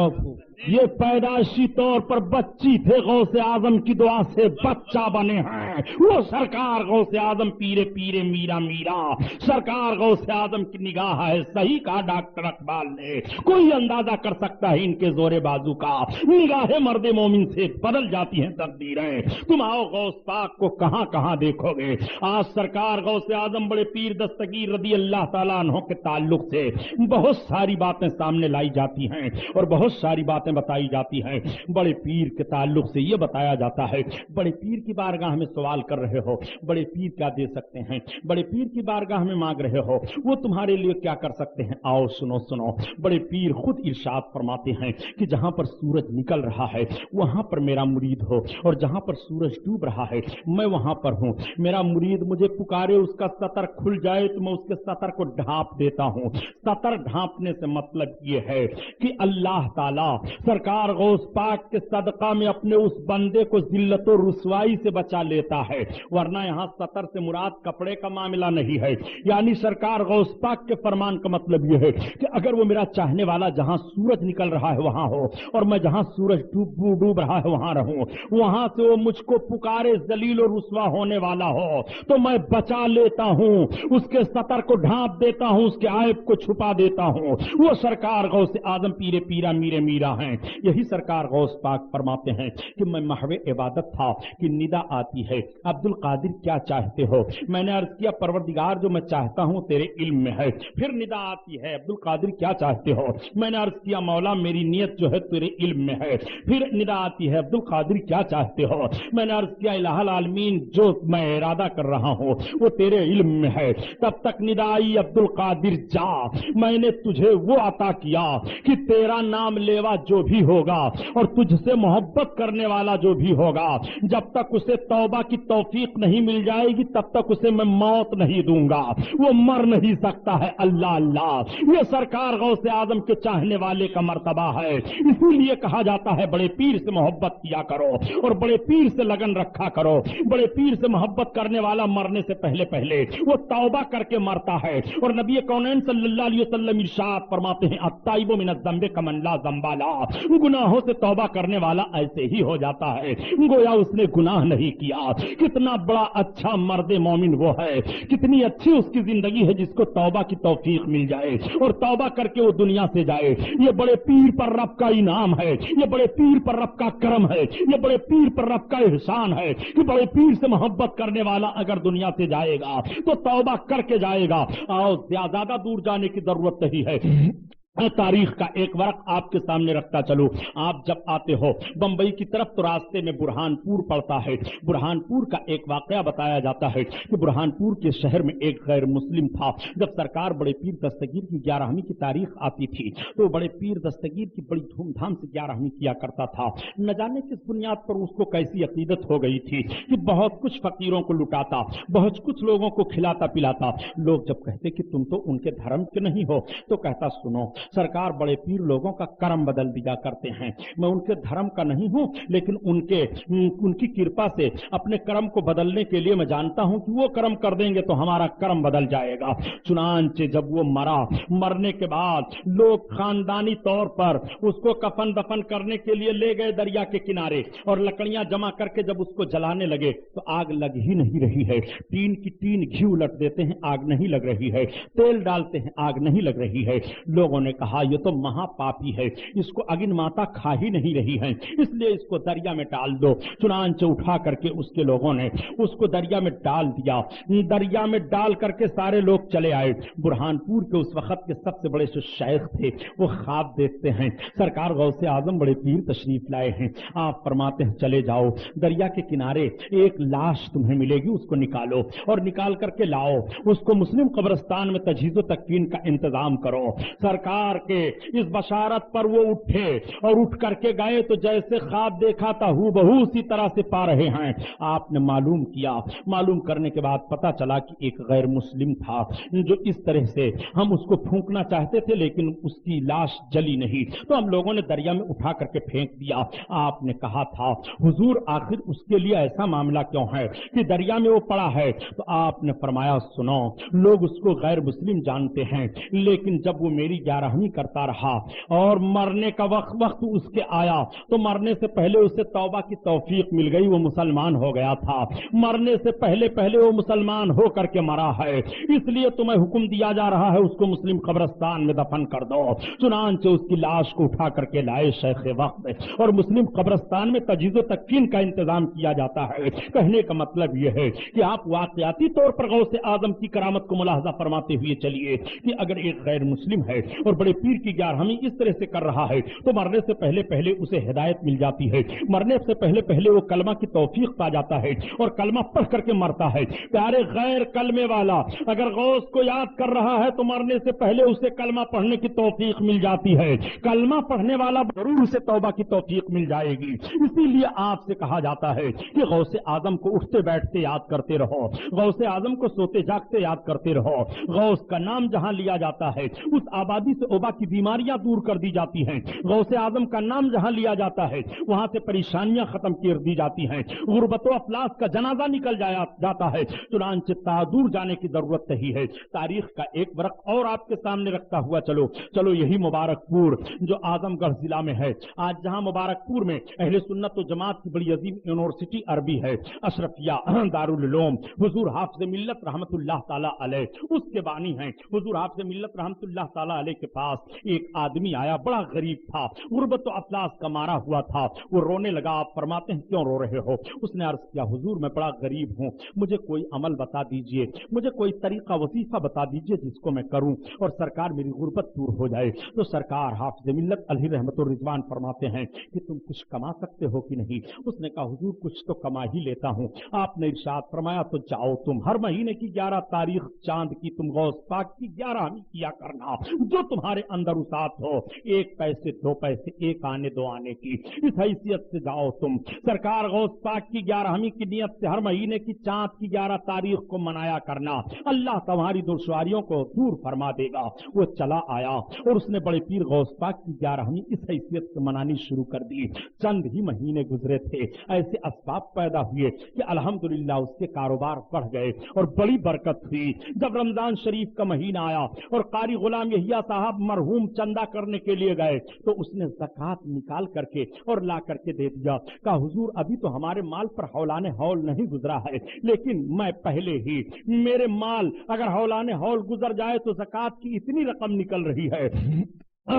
یہ پیدائشی طور پر بچی تھے, غوث اعظم کی دعا سے بچہ بنے ہیں. وہ سرکار غوث اعظم پیرے پیرے میرا میرا, سرکار غوث اعظم کی نگاہ ہے. صحیح کہا ڈاکٹر اقبال نے, کوئی اندازہ کر سکتا ہے ان کے زور بازو کا. نگاہ مرد مومن سے بدل جاتی ہیں تقدیریں. تم آؤ غوث پاک کو کہاں کہاں دیکھو گے. آج سرکار غوث اعظم بڑے پیر دستگیر رضی اللہ تعالیٰ عنہ کے تعلق سے بہت ساری باتیں سامنے لائی جاتی ہیں اور بہت ساری باتیں بتائی جاتی ہیں. بڑے پیر کے تعلق سے یہ بتایا جاتا ہے, بڑے پیر کی بارگاہ میں سوال کر رہے ہو, بڑے پیر کیا دے سکتے ہیں, بڑے پیر کی بارگاہ میں مانگ رہے ہو, وہ تمہارے لیے کیا کر سکتے ہیں. آؤ سنو. بڑے پیر خود ارشاد فرماتے ہیں کہ جہاں پر سورج نکل رہا ہے وہاں پر میرا مرید ہو, اور جہاں پر سورج ڈوب رہا ہے میں وہاں پر ہوں. میرا مرید مجھے پکارے, اس کا سطر کھل جائے تو میں اس کے سطر کو ڈھانپ دیتا ہوں. سطر ڈھانپنے سے مطلب یہ ہے کہ اللہ تعالی سرکار غوث پاک کے صدقہ میں اپنے اس بندے کو ذلت و رسوائی سے بچا لیتا ہے. ورنہ یہاں سطر سے مراد کپڑے کا معاملہ نہیں ہے. یعنی سرکار غوث پاک کے فرمان کا مطلب یہ ہے کہ اگر وہ میرا چاہنے والا جہاں سورج نکل رہا ہے وہاں ہو, اور میں جہاں سورج ڈوب رہا ہے وہاں رہوں, وہاں سے وہ مجھ کو پکارے ذلیل و رسوا ہونے والا ہو تو میں بچا لیتا ہوں, اس کے سطر کو ڈھانپ دیتا ہوں, اس کے عیب کو چھپا دیتا ہوں. وہ سرکار غوث اعظم پیرے پیرا میرے میرا ہیں. یہی سرکار غوث پاک فرماتے ہیں کہ میں محو عبادت تھا کہ ندا آتی ہے عبد القادر کیا چاہتے ہو. میں نے عرض کیا پروردگار جو میں چاہتا ہوں تیرے علم میں ہے. پھر ندا آتی ہے عبد القادر کیا چاہتے ہو. میں نے عرض کیا مولا میری نیت جو ہے تیرے علم میں ہے. پھر ندا آتی ہے عبد القادر کیا چاہتے ہو. میں نے عرض کیا الہ العالمین جو میں ارادہ کر رہا ہوں وہ تیرے علم میں ہے. تب تک ندا آئی عبد القادر جا, میں نے تجھے وہ عطا کیا کہ تیرا نام لیوا جو بھی ہوگا اور تجھ سے محبت کرنے والا جو بھی ہوگا, جب تک اسے توبہ کی توفیق نہیں مل جائے گی تب تک اسے میں موت نہیں دوں گا. وہ مر نہیں سکتا ہے. اللہ اللہ, یہ سرکار غوث اعظم کے چاہنے والے کا مرتبہ ہے. اسی لیے کہا جاتا ہے بڑے پیر سے محبت کیا کرو اور بڑے پیر سے لگن رکھا کرو. بڑے پیر سے محبت کرنے والا مرنے سے پہلے پہلے وہ توبہ کر کے مرتا ہے. اور نبی کونین صلی اللہ علیہ وسلم ارشاد فرماتے ہیں التائب من الذنب کمن لا ذنب له, گناہوں سے توبہ کرنے والا ایسے ہی ہو جاتا ہے گویا اس نے گناہ نہیں کیا. کتنا بڑا اچھا مرد مومن وہ ہے, کتنی اچھی اس کی زندگی ہے جس کو توبہ کی توفیق مل جائے اور توبہ کر کے وہ دنیا سے جائے. یہ بڑے پیر پر رب کا انعام ہے, یہ بڑے پیر پر رب کا کرم ہے, یہ بڑے پیر پر رب کا احسان ہے کہ بڑے پیر سے محبت کرنے والا اگر دنیا سے جائے گا تو توبہ کر کے جائے گا. اور زیادہ دور جانے کی ضرورت نہیں ہے. تاریخ کا ایک ورق آپ کے سامنے رکھتا چلو. آپ جب آتے ہو بمبئی کی طرف تو راستے میں برہان پور پڑتا ہے. برہان پور کا ایک واقعہ بتایا جاتا ہے کہ برہان پور کے شہر میں ایک غیر مسلم تھا. جب سرکار بڑے پیر دستگیر کی 11ویں کی تاریخ آتی تھی تو بڑے پیر دستگیر کی بڑی دھوم دھام سے 11ویں کیا کرتا تھا. نہ جانے کس بنیاد پر اس کو کیسی عقیدت ہو گئی تھی کہ بہت کچھ فقیروں کو لٹاتا, بہت کچھ لوگوں کو کھلاتا پلاتا. لوگ جب کہتے کہ تم تو ان کے دھرم کے نہیں ہو تو کہتا سنو سرکار بڑے پیر لوگوں کا کرم بدل دیا کرتے ہیں. میں ان کے دھرم کا نہیں ہوں لیکن ان کی کرپا سے اپنے کرم کو بدلنے کے لیے میں جانتا ہوں کہ وہ کرم کر دیں گے تو ہمارا کرم بدل جائے گا. چنانچہ جب وہ مرنے کے بعد لوگ خاندانی طور پر اس کو کفن دفن کرنے کے لیے لے گئے دریا کے کنارے اور لکڑیاں جمع کر کے جب اس کو جلانے لگے تو آگ لگ ہی نہیں رہی ہے. ٹین کی ٹین گھی الٹ دیتے ہیں, آگ نہیں لگ رہی ہے. تیل ڈالتے ہیں, آگ نہیں لگ رہی ہے. لوگوں نے کہا یہ تو مہاپاپی ہے, اس کو اگن ماتا کھا ہی نہیں رہی ہے, اس لیے اس کو دریا میں ڈال دو. چنانچہ اٹھا کر کے اس کے لوگوں نے اس کو دریا میں ڈال دیا. دریا میں ڈال کر کے سارے لوگ چلے آئے. برہانپور کے اس وقت کے سب سے بڑے جو شیخ تھے وہ خواب دیکھتے ہیں, سرکار غوث اعظم بڑے پیر تشریف لائے ہیں, آپ فرماتے ہیں چلے جاؤ دریا کے کنارے ایک لاش تمہیں ملے گی, اس کو نکالو اور نکال کر کے لاؤ, اس کو مسلم قبرستان میں تجہیز و تکفین کا انتظام کرو. سرکار کے اس بشارت پر وہ اٹھے اور اٹھ کر کے گئے تو جیسے خواب دیکھا تھا ہو بہو اسی طرح سے پا رہے ہیں. آپ نے معلوم کیا, معلوم کرنے کے بعد پتا چلا کہ ایک غیر مسلم تھا جو اس طرح سے ہم اس کو پھونکنا چاہتے تھے لیکن اس کی لاش جلی نہیں, تو ہم لوگوں نے دریا میں اٹھا کر کے پھینک دیا. آپ نے کہا تھا حضور آخر اس کے لیے ایسا معاملہ کیوں ہے کہ دریا میں وہ پڑا ہے؟ تو آپ نے فرمایا سنو, لوگ اس کو غیر مسلم جانتے ہیں لیکن جب وہ میری گیارہویں کرتا رہا اور مرنے کا وقت اس کے آیا تو مرنے سے پہلے اسے توبہ کی توفیق مل گئی, وہ مسلمان ہو گیا تھا. مرنے سے پہلے وہ مسلمان ہو کر کے مرا ہے, اس لیے تمہیں حکم دیا جا رہا ہے اس کو مسلم قبرستان میں دفن کر دو. چنانچہ اس کی لاش کو اٹھا کر کے لائے شیخ وقت اور مسلم قبرستان میں تجہیز و تکفین کا انتظام کیا جاتا ہے. کہنے کا مطلب یہ ہے کہ آپ واقعاتی طور پر غوث اعظم کی کرامت کو ملاحظہ فرماتے ہوئے چلیے کہ اگر ایک غیر مسلم ہے اور بڑے پیر کی گیارہویں اس طرح سے کر رہا ہے تو مرنے سے پہلے اسے ہدایت مل جاتی ہے, مرنے سے پہلے وہ کلمہ کی توفیق پا جاتا ہے اور کلمہ پڑھ کر کے مرتا ہے. پیارے غیر کلمے والا اگر غوث کو یاد کر رہا ہے تو مرنے سے پہلے اسے کلمہ پڑھنے کی توفیق مل جاتی ہے, کلمہ پڑھنے والا ضرور اسے توبہ کی توفیق مل جائے گی. اسی لیے آپ سے کہا جاتا ہے کہ غوث اعظم کو اٹھتے بیٹھتے یاد کرتے رہو, غوث اعظم کو سوتے جاگتے یاد کرتے رہو. غوث کا نام جہاں لیا جاتا ہے اس آبادی سے وبا کی بیماریاں دور کر دی جاتی ہیں. غوث اعظم کا نام جہاں لیا جاتا ہے وہاں سے پریشانیاں ختم کر دی جاتی ہیں, غربت و افلاس کا جنازہ نکل جاتا ہے. چنانچہ دور جانے کی ضرورت نہیں ہے. تاریخ کا ایک ورق اور آپ کے سامنے رکھتا ہوا چلو یہی مبارک پور جو اعظم گڑھ ضلع میں ہے. آج جہاں مبارک پور میں اہل سنت و جماعت کی بڑی عظیم یونیورسٹی عربی ہے, اشرفیہ دارالعلوم, حضور حافظ ملت رحمت اللہ تعالی علیہ اس کے بانی ہیں. حضور حافظ ملت رحمت اللہ تعالی علیہ کے پاس ایک آدمی آیا, بڑا غریب تھا, غربت و افلاس کا مارا ہوا تھا. وہ رونے لگا. آپ فرماتے ہیں کیوں رو رہے ہو؟ اس نے عرض کیا حضور میں بڑا غریب ہوں, مجھے کوئی عمل بتا دیجئے, مجھے کوئی طریقہ وظیفہ بتا دیجئے جس کو میں کروں اور سرکار میری غربت دور ہو جائے. تو سرکار حافظ ملت علیہ رحمت الرضوان فرماتے ہیں کہ تم کچھ کما سکتے ہو کہ نہیں؟ اس نے کہا حضور کچھ تو کما ہی لیتا ہوں. آپ نے ارشاد فرمایا تو جاؤ تم ہر مہینے کی 11 تاریخ چاند کی تم غوث پاک کی 11ویں کیا کرنا, جو تمہارے اندر وسعت ہو, 1 پیسے 2 پیسے 1 آنے 2 آنے کی, اس حیثیت سے جاؤ تم. سرکار غوث پاک کی 11ویں کی نیت سے ہر مہینے کی چاند کی 11 تاریخ کو منایا کرنا, اللہ تمہاری دشواریوں کو دور فرما دے گا. وہ چلا آیا اور اس نے بڑے پیر غوث پاک کی 11ویں اس حیثیت سے منانی شروع کر دی. چند ہی مہینے گزرے تھے, ایسے اسباب پیدا ہوئے کہ الحمدللہ اس کے کاروبار بڑھ گئے اور بڑی برکت ہوئی. جب رمضان شریف کا مہینہ آیا اور قاری غلام یحییٰ صاحب مرحوم چندہ کرنے کے لیے گئے تو اس نے زکات نکال کر کے اور لا کر کے دے دیا. کہا حضور ابھی تو ہمارے مال پر حولان حول نہیں گزرا ہے, لیکن میں پہلے ہی میرے مال اگر حولان حول گزر جائے تو زکات کی اتنی رقم نکل رہی ہے,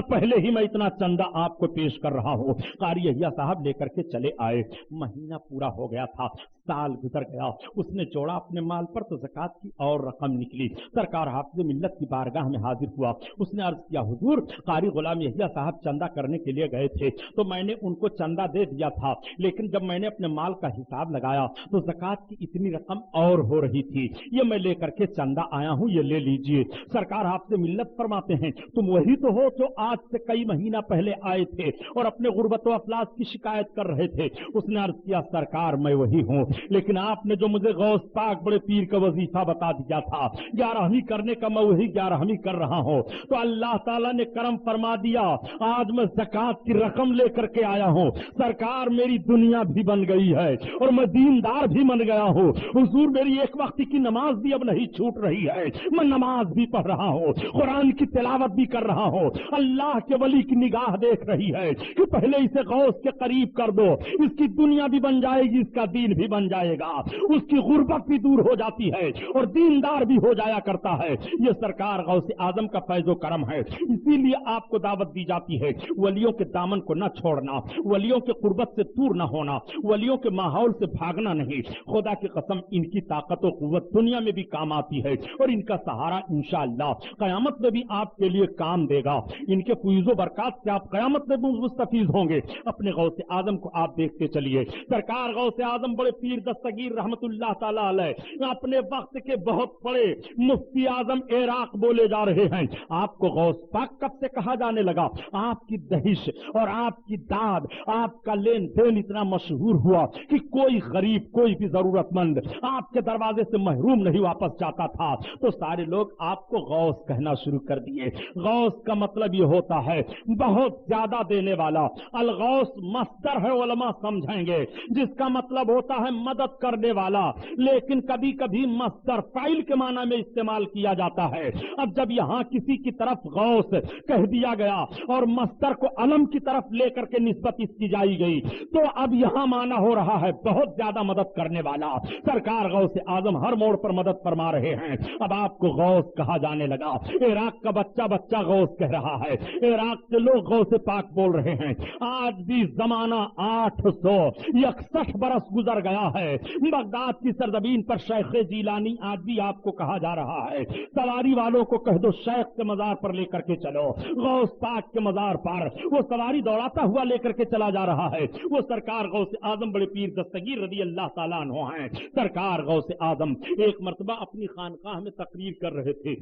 پہلے ہی میں اتنا چندہ آپ کو پیش کر رہا ہوں. قاری یحییٰ صاحب لے کر کے چلے آئے. مہینہ پورا ہو گیا تھا, سال گزر گیا. اس نے جوڑا اپنے مال پر تو زکات کی اور رقم نکلی. سرکار حافظ ملت کی بارگاہ میں حاضر ہوا. اس نے عرض کیا حضور قاری غلام یحییٰ صاحب چندہ کرنے کے لیے گئے تھے تو میں نے ان کو چندہ دے دیا تھا, لیکن جب میں نے اپنے مال کا حساب لگایا تو زکات کی اتنی رقم اور ہو رہی تھی, یہ میں لے کر کے چندہ آیا ہوں, یہ لے لیجئے. سرکار حافظ ملت فرماتے ہیں تم وہی تو ہو جو آج سے کئی مہینہ پہلے آئے تھے اور اپنے غربت و افلاس کی شکایت کر رہے تھے. اس نے عرض کیا سرکار میں وہی ہوں, لیکن آپ نے جو مجھے غوث پاک بڑے پیر کا وظیفہ بتا دیا تھا 11ویں کرنے کا, میں وہی 11ویں کر رہا ہوں. تو اللہ تعالیٰ نے کرم فرما دیا, آج میں زکات کی رقم لے کر کے آیا ہوں. سرکار میری دنیا بھی بن گئی ہے اور میں دیندار بھی بن گیا ہوں. حضور میری ایک وقت کی نماز بھی اب نہیں چھوٹ رہی ہے, میں نماز بھی پڑھ رہا ہوں, قرآن کی تلاوت بھی کر رہا ہوں. اللہ अल्लाह के वली की निगाह देख रही है कि पहले इसे गौस के करीब कर दो, इसकी दुनिया भी बन जाएगी, इसका दीन भी बन जाएगा, उसकी गुर्बत भी दूर हो जाती है और दीनदार भी हो जाया करता है। ये सरकार गौस आजम का फैजो करम है। इसीलिए आपको दावत दी जाती है वलियों के दामन को न छोड़ना, वलियों के कुर्बत से दूर न होना, वलियों के माहौल से भागना नहीं। खुदा की कसम इनकी ताकत और कुव्वत दुनिया में भी काम आती है और इनका सहारा इंशाअल्लाह कयामत में भी आपके लिए काम देगा। इनके फुइज़ो बरकत से आप कयामत में भी मुस्तफीज होंगे। अपने गौसे आजम को आप देखते चलिए। सरकार गौसे आजम बड़े पीर दस्तगीर रहमतुल्लाह ताला अलैह अपने वक्त के बहुत बड़े मुफ्ती आजम इराक बोले जा रहे हैं। आपको गौस पाक कब से कहा जाने लगा? आपकी दहिश और आपकी दाद, आपका लेन देन इतना मशहूर हुआ कि कोई गरीब, कोई भी जरूरतमंद आपके दरवाजे से महरूम नहीं वापस जाता था। तो सारे लोग आपको गौस कहना शुरू कर दिए। गौस का मतलब ये होता है बहुत ज्यादा देने वाला। अलगौस मस्दर है, उलमा समझेंगे, जिसका मतलब होता है मदद करने वाला, लेकिन कभी कभी मस्दर फाइल के माना में इस्तेमाल किया जाता है। अब जब यहां किसी की तरफ गौस कह दिया गया और मस्दर को अलम की तरफ लेकर के निस्बत इसकी जाई गई, तो अब यहां माना हो रहा है बहुत ज्यादा मदद करने वाला। सरकार गौस आजम हर मोड़ पर मदद फरमा रहे हैं। अब आपको गौस कहा जाने लगा। इराक का बच्चा बच्चा गौस कह रहा है, इराक के लोग गौसे पाक बोल रहे हैं। आज भी जमाना 861 बरस गुजर गया है। बगदाद की सरजमीन पर शेख जीलानी आज भी आपको कहा जा रहा है। सवारी वालों को कह दो शेख के मजार पर लेकर के चलो। गौस पाक के मजार पर वो सवारी दौड़ाता हुआ लेकर के चला जा रहा है। वो सरकार गौस आजम बड़े पीर दस्तगीर रज़ी अल्लाह ताला अन्हु हैं। सरकार गौस आजम एक मर्तबा अपनी खानकाह में तकरीर कर रहे थे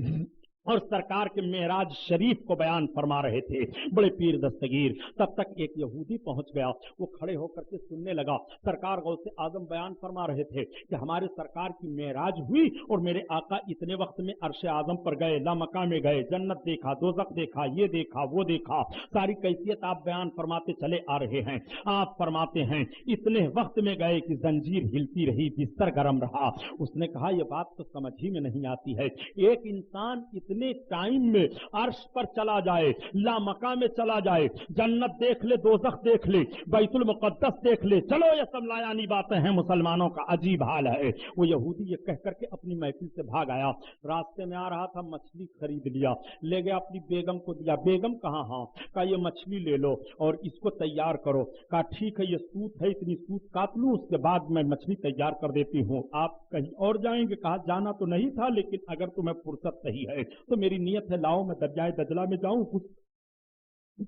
और सरकार के मेराज शरीफ को बयान फरमा रहे थे बड़े पीर दस्तगीर। तब तक एक यहूदी पहुंच गया। वो खड़े होकर के सुनने लगा। सरकार गौसे आजम बयान फरमा रहे थे कि हमारे सरकार की मेराज हुई और मेरे आका इतने वक्त में अर्श आजम पर गए, लामका में गए, जन्नत देखा, दोजख देखा, ये देखा, वो देखा, सारी कैफियत आप बयान फरमाते चले आ रहे हैं। आप फरमाते हैं इतने वक्त में गए कि जंजीर हिलती रही, बिस्तर गर्म रहा। उसने कहा यह बात तो समझ ही में नहीं आती है। एक इंसान इतने टाइम में अर्श पर चला जाए, लामका में चला जाए, जन्नत देख ले, दोजख देख ले, बैतुल मुकद्दस देख ले, चलो ये सब लायानी बातें हैं, मुसलमानों का अजीब हाल है। वो यहूदी ये कह करके अपनी महफिल से भाग आया। रास्ते में आ रहा था, मछली खरीद लिया, ले गया अपनी बेगम को दिया। बेगम कहाँ? हाँ, कहा ये मछली ले लो और इसको तैयार करो। कहा ठीक है, ये सूत है, इतनी सूत काट लूं, उसके बाद मैं मछली तैयार कर देती हूँ। आप कहीं और जाएंगे? कहा जाना तो नहीं था, लेकिन अगर तुम्हें फुर्सत सही है तो मेरी नीयत है, लाओ मैं दरियाए दजला में जाऊं, कुछ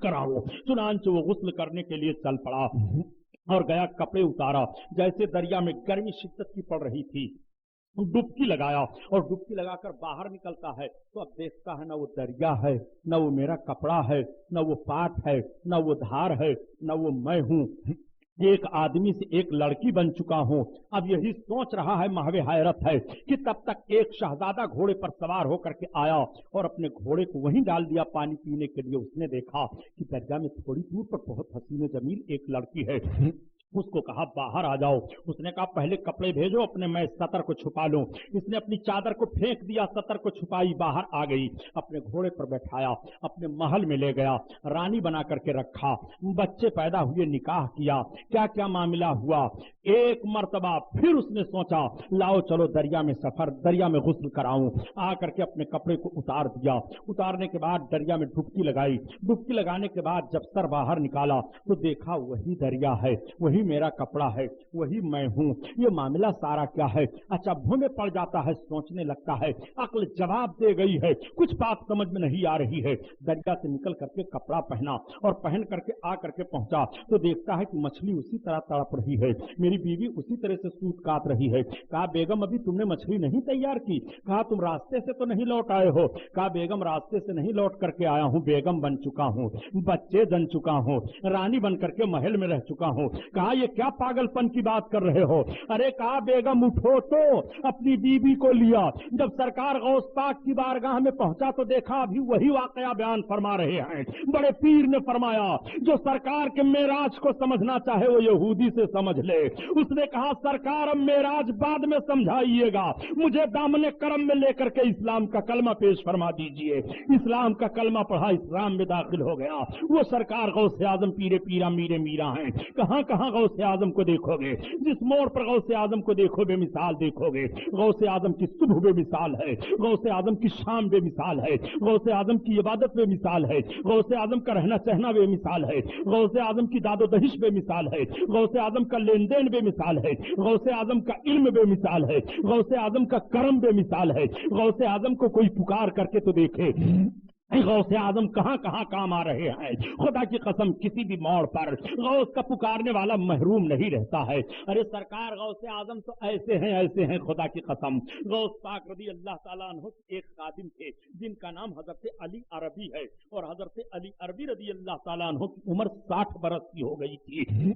कराओ। चुनांचे वो गुस्ल करने के लिए चल पड़ा और गया, कपड़े उतारा। जैसे दरिया में गर्मी शिद्दत की पड़ रही थी, डुबकी लगाया और डुबकी लगाकर बाहर निकलता है तो अब देखता है ना वो दरिया है, ना वो मेरा कपड़ा है, ना वो पाट है, ना वो धार है, ना वो मैं हूं। एक आदमी से एक लड़की बन चुका हूं। अब यही सोच रहा है, महवे हैरत है कि तब तक एक शहजादा घोड़े पर सवार होकर के आया और अपने घोड़े को वहीं डाल दिया पानी पीने के लिए। उसने देखा कि दरिया में थोड़ी दूर पर बहुत हसीन जमील एक लड़की है। उसको कहा बाहर आ जाओ। उसने कहा पहले कपड़े भेजो अपने, मैं सतर को छुपा लूं। इसने अपनी चादर को फेंक दिया, सतर को छुपाई, बाहर आ गई, अपने घोड़े पर बैठाया, अपने महल में ले गया, रानी बना करके रखा, बच्चे पैदा हुए, निकाह किया, क्या क्या मामला हुआ। एक मर्तबा फिर उसने सोचा लाओ चलो दरिया में सफर, दरिया में गुस्ल कराऊं। आ करके अपने कपड़े को उतार दिया। उतारने के बाद दरिया में डुबकी लगाई। डुबकी लगाने के बाद जब सर बाहर निकाला तो देखा वही दरिया है, वही मेरा कपड़ा है, वही मैं हूं। ये मामला सारा क्या है? अचंभों में पड़ जाता है, सोचने लगता है, अक्ल जवाब दे गई है, कुछ बात समझ में नहीं आ रही है। दरिया से निकल करके कपड़ा पहना और पहन करके आ करके पहुंचा तो देखता है कि मछली उसी तरह तड़प रही है, मेरी बीवी उसी तरह से सूत काट रही है। कहा बेगम अभी तुमने मछली नहीं तैयार की? कहा तुम रास्ते से तो नहीं लौट आए हो? कहा बेगम रास्ते से नहीं लौट करके आया हूं, बेगम बन चुका हूं, बच्चे जन चुका हूं, रानी बन करके महल में रह चुका हूं। कहा कहा ये क्या पागलपन की बात कर रहे हो? अरे कहा बेगम उठो तो अपनी बीबी को लिया। जब सरकार गौस पाक की बारगाह में पहुंचा तो देखा अभी वही वाकया बयान फरमा रहे हैं। बड़े पीर ने फरमाया जो सरकार के मेराज को समझना चाहे वो यहूदी से समझ ले। उसने कहा सरकार अब मेराज बाद में समझाइएगा, मुझे दामने करम में लेकर के इस्लाम का कलमा पेश फरमा दीजिए। इस्लाम का कलमा पढ़ा, इस्लाम में दाखिल हो गया। वो सरकार गौसे आजम पीरे पीरा मीरे मीरा हैं। कहां कहां गौसे आजम को देखोगे, जिस मोड़ पर गौसे आजम को देखो बेमिसाल देखोगे। गौसे आजम की सुबह बेमिसाल है, गौसे आजम की शाम बेमिसाल है, गौसे आजम की इबादत बेमिसाल है, गौसे आजम का रहना सहना बेमिसाल है, गौसे आजम की दादो दहिश बेमिसाल है, गौसे आजम का लेन देन बेमिसाल है, गौसे आजम का इल्म बेमिसाल है, गौसे आजम का करम बेमिसाल है। गौसे आजम को कोई पुकार करके तो देखे गौसे आजम कहां कहां काम आ रहे हैं। खुदा की कसम किसी भी मोड़ पर गौस का पुकारने वाला महरूम नहीं रहता है। अरे सरकार गौसे आजम तो ऐसे हैं खुदा की कसम। गौस पाक रदी अल्लाह ताला अन्हु एक खादिम थे जिनका नाम हजरत अली अरबी है, और हजरत अली अरबी रदी अल्लाह ताला अन्हु की उम्र 60 बरस की हो गई थी।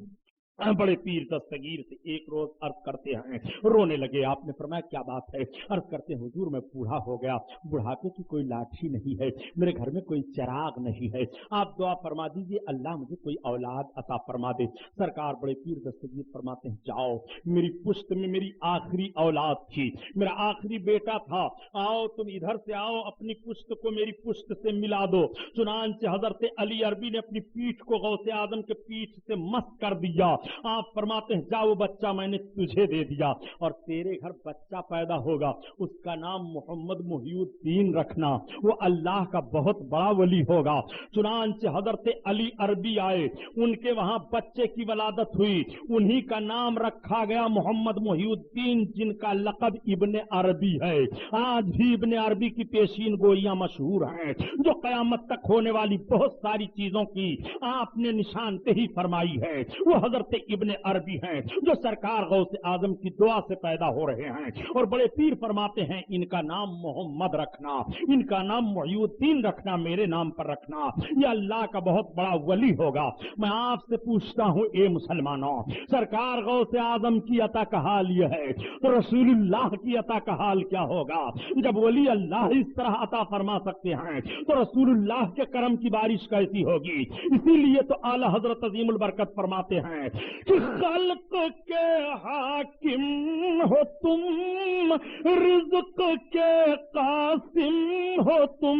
बड़े पीर दस्तगीर से एक रोज अर्ज करते हैं, रोने लगे। आपने फरमाया क्या बात है? अर्ज करते हुजूर मैं बूढ़ा हो गया, बुढ़ापे की कोई लाठी नहीं है, मेरे घर में कोई चिराग नहीं है, आप दुआ फरमा दीजिए अल्लाह मुझे कोई औलाद अता फरमा दे। सरकार बड़े पीर दस्तगीर फरमाते हैं जाओ, मेरी पुश्त में मेरी आखिरी औलाद थी, मेरा आखिरी बेटा था, आओ तुम इधर से आओ, अपनी पुश्त को मेरी पुश्त से मिला दो। चुनांचे हजरत अली अरबी ने अपनी पीठ को गौसे आजम के पीठ से मस्त कर दिया। आप फरमाते हैं जाओ बच्चा मैंने तुझे दे दिया, और तेरे घर बच्चा पैदा होगा, उसका नाम मोहम्मद मुहिउद्दीन रखना, वो अल्लाह का बहुत बड़ा वली होगा। चुनांचे हजरत अली अरबी आए, उनके वहां बच्चे की वलादत हुई, उन्हीं का नाम रखा गया मोहम्मद मुहिउद्दीन, जिनका लक़ब इब्ने अरबी है। आज भी इब्ने अरबी की पेशीन गोइयां मशहूर हैं, जो कयामत तक होने वाली बहुत सारी चीजों की आपने निशानदेही फरमाई है। वो हजरत इब्ने अरबी हैं जो सरकार गौसे आजम की दुआ से पैदा हो रहे हैं। और बड़े पीर फरमाते हैं इनका नाम मोहम्मद रखना, इनका नाम मुहिउद्दीन रखना, मेरे नाम पर रखना, यह अल्लाह का बहुत बड़ा वली होगा। मैं आपसे पूछता हूं ए मुसलमानों, सरकार गौसे आजम की अता का हाल यह है तो रसूलुल्लाह की अता का हाल क्या होगा? जब वली अल्लाह इस तरह अता फरमा सकते हैं तो रसूलुल्लाह के करम की बारिश कैसी होगी? इसीलिए तो आला हजरत अजीमुल बरकत फरमाते हैं कि खल्क के हाकिम हो तुम, रिज़्क़ के कासिम हो तुम,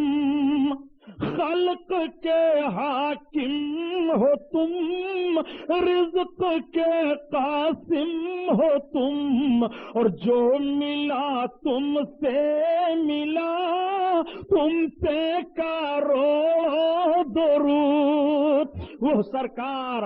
खल्क के हाकिम हो तुम, रिज़्क़ के कासिम हो तुम, और जो मिला तुमसे मिला, तुम पे करो दुरूद। वो सरकार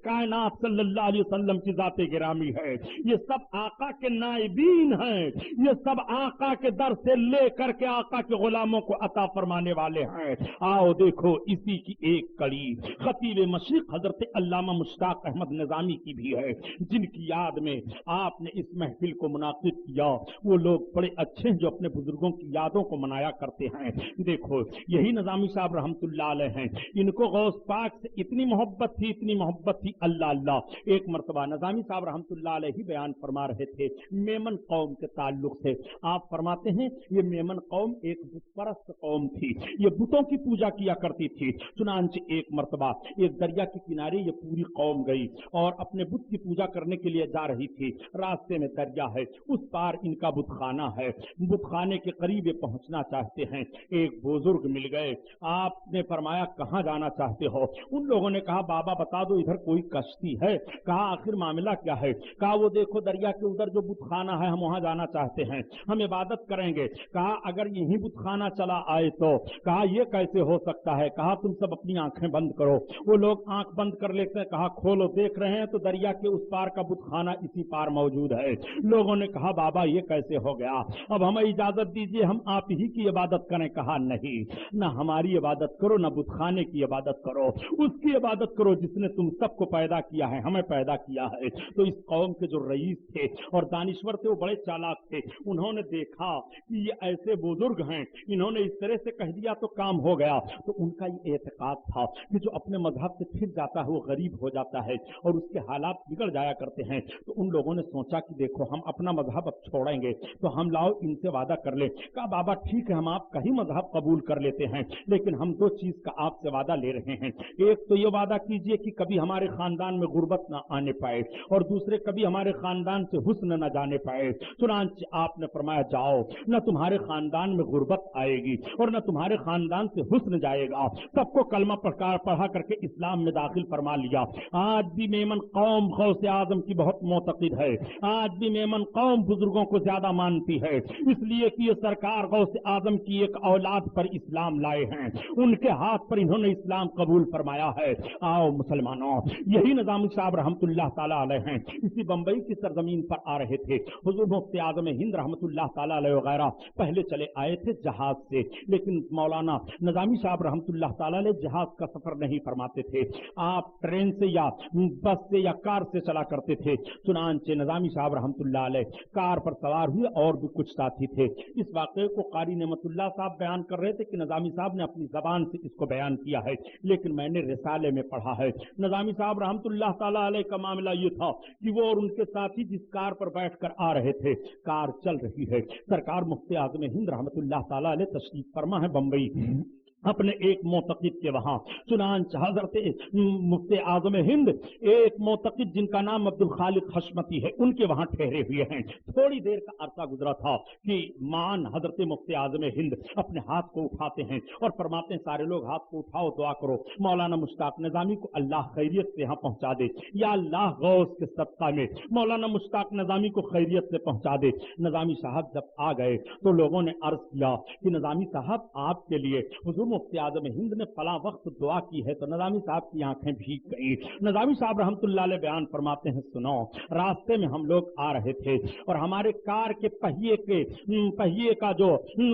कायनात सल्लल्लाहु अलैहि वसल्लम की जाते गिरामी है। ये सब आका के नाइबीन हैं, ये सब आका के दर से लेकर के आका के गुलामों को अता फरमाने वाले हैं। आओ देखो इसी की एक कड़ी खतीब मशरिक हजरत अल्लामा मुश्ताक अहमद निजामी की भी है, जिनकी याद में आपने इस महफिल को मुनाकिद किया। वो लोग बड़े अच्छे हैं जो अपने बुजुर्गों की यादों को मनाया करते हैं। देखो यही निजामी साहब रहमतुल्लाह अलैह हैं, इनको गौस पाक से इतनी मोहब्बत थी अल्लाह अल्लाह। एक मरतबा निजामी साहब रहमतुल्लाह अलैह ही बयान फरमा रहे थे मेमन कौम के ताल्लुक से। आप फरमाते हैं ये मेमन कौम एक बुत परस्त कौम थी, ये बुतों की पूजा किया करती थी। चुनांचे एक मरतबा एक दरिया के किनारे ये पूरी कौम गई और अपने बुत की पूजा करने के लिए जा रही थी। रास्ते में दरिया है, उस पार इनका बुतखाना है। बुतखाने के करीब ये पहुंचना चाहते हैं, एक बुजुर्ग मिल गए। आपने फरमाया कहां जाना चाहते हो? उन लोगों ने कहा बाबा बता दो इधर कोई कश्ती है। कहा आखिर मामला क्या है? कहा वो देखो दरिया के उधर जो बुतखाना है हम वहां जाना चाहते हैं, हम इबादत करेंगे। कहा अगर यही बुतखाना चला आए तो? कहा यह कैसे हो सकता है? कहा तुम सब अपनी आंखें बंद करो। वो लोग आंख बंद कर लेते हैं। कहा खोलो, देख रहे हैं तो दरिया के उस पार का बुतखाना इसी पार मौजूद है। लोगों ने कहा बाबा ये कैसे हो गया? अब हमें इजाजत दीजिए हम आप ही की इबादत करें। कहा नहीं, ना हमारी इबादत करो ना बुतखाने की इबादत इबादत करो, उसकी इबादत करो जिसने तुम सबको पैदा किया है, हमें पैदा किया है। तो इस कौम के जो रईस थे और दानिश्वर थे वो बड़े चालाक थे। उन्होंने देखा कि ये ऐसे बुजुर्ग हैं, इन्होंने इस तरह से कह दिया तो काम हो गया। तो उनका ये एतकाद था कि जो अपने मजहब से फिर जाता है वो गरीब हो जाता है और उसके हालात बिगड़ जाया करते हैं। तो उन लोगों ने सोचा कि देखो हम अपना मजहब अब छोड़ेंगे तो हम लाओ इनसे वादा कर ले। कहा बाबा ठीक है, हम आपका ही मजहब कबूल कर लेते हैं, लेकिन हम दो चीज का आपसे वादा ले रहे हैं। एक तो ये वादा कीजिए कि कभी हमारे खानदान में गुर्बत ना आने पाए, और दूसरे कभी हमारे खानदान से हुस्न न जाने पाए। चुनांचे आपने फरमाया जाओ, न तुम्हारे खानदान में गुर्बत आएगी और न तुम्हारे खानदान से हुस्न जाएगा। सबको कलमा पढ़ा करके इस्लाम में दाखिल फरमा लिया। आज भी मेमन कौम गौसे आजम की बहुत मोतक़िद है, आज भी मेमन कौम बुजुर्गों को ज्यादा मानती है, इसलिए कि ये सरकार गौसे आजम की एक औलाद पर इस्लाम लाए हैं, उनके हाथ पर इन्होंने इस्लाम कबूल फरमाया है। आओ मुसलमानों, यही निजामी साहब रहमतुल्लाह ताला अलैह हैं, इसी बंबई की सरजमीन पर आ रहे थे। हुजूर मुफ्ती आज़म हिंद रहमतुल्लाह ताला अलैह वगैरह पहले चले आए थे जहाज से, लेकिन मौलाना निजामी साहब रहमतुल्लाह ताला अलैह जहाज का सफर नहीं फरमाते थे, आप ट्रेन से या बस से या कार से चला करते थे। चुनांचे निजामी साहब रहमतुल्लाह अलैह कार पर सवार हुए और भी कुछ साथी थे। इस वाक़े को कारी नेमतुल्लाह साहब बयान कर रहे थे कि निजामी साहब ने अपनी जबान से इसको बयान किया है, लेकिन मैंने रिसाले में पढ़ा है। निजामी साहब रहमतुल्लाह ताला अलैह का मामला ये था कि वो और उनके साथी जिस कार पर बैठकर आ रहे थे, कार चल रही है, सरकार मुफ्ती आज़म हिंद रहमतुल्लाह ताला अलैह तशरीफ फरमा है बंबई अपने एक मोतक़िद के वहां। चुनांच हजरत मुफ्ती आज़म हिंद एक मोतक़िद जिनका नाम अब्दुल खालिक हशमती है, उनके वहां ठहरे हुए हैं। थोड़ी देर का अरसा गुजरा था कि मान हजरत मुफ्ती आज़म हिंद अपने हाथ को उठाते हैं और फरमाते हैं सारे लोग हाथ को उठाओ, दुआ करो मौलाना मुश्ताक निज़ामी को अल्लाह खैरियत से यहाँ पहुंचा दे, या अल्लाह गौस के सत्ता में मौलाना मुश्ताक निज़ामी को खैरियत से पहुंचा दे। निज़ामी साहब जब आ गए तो लोगों ने अर्ज किया कि निज़ामी साहब आपके लिए हुजूर मुफ्ती आज़म हिंद ने फला वक्त दुआ की है। तो निज़ामी साहब की आंखें भीग गई। निज़ामी साहब रहमतुल्लाह अलैह बयान फरमाते हैं, सुनो, रास्ते में हम लोग आ रहे थे और हमारे कार के पहिए का जो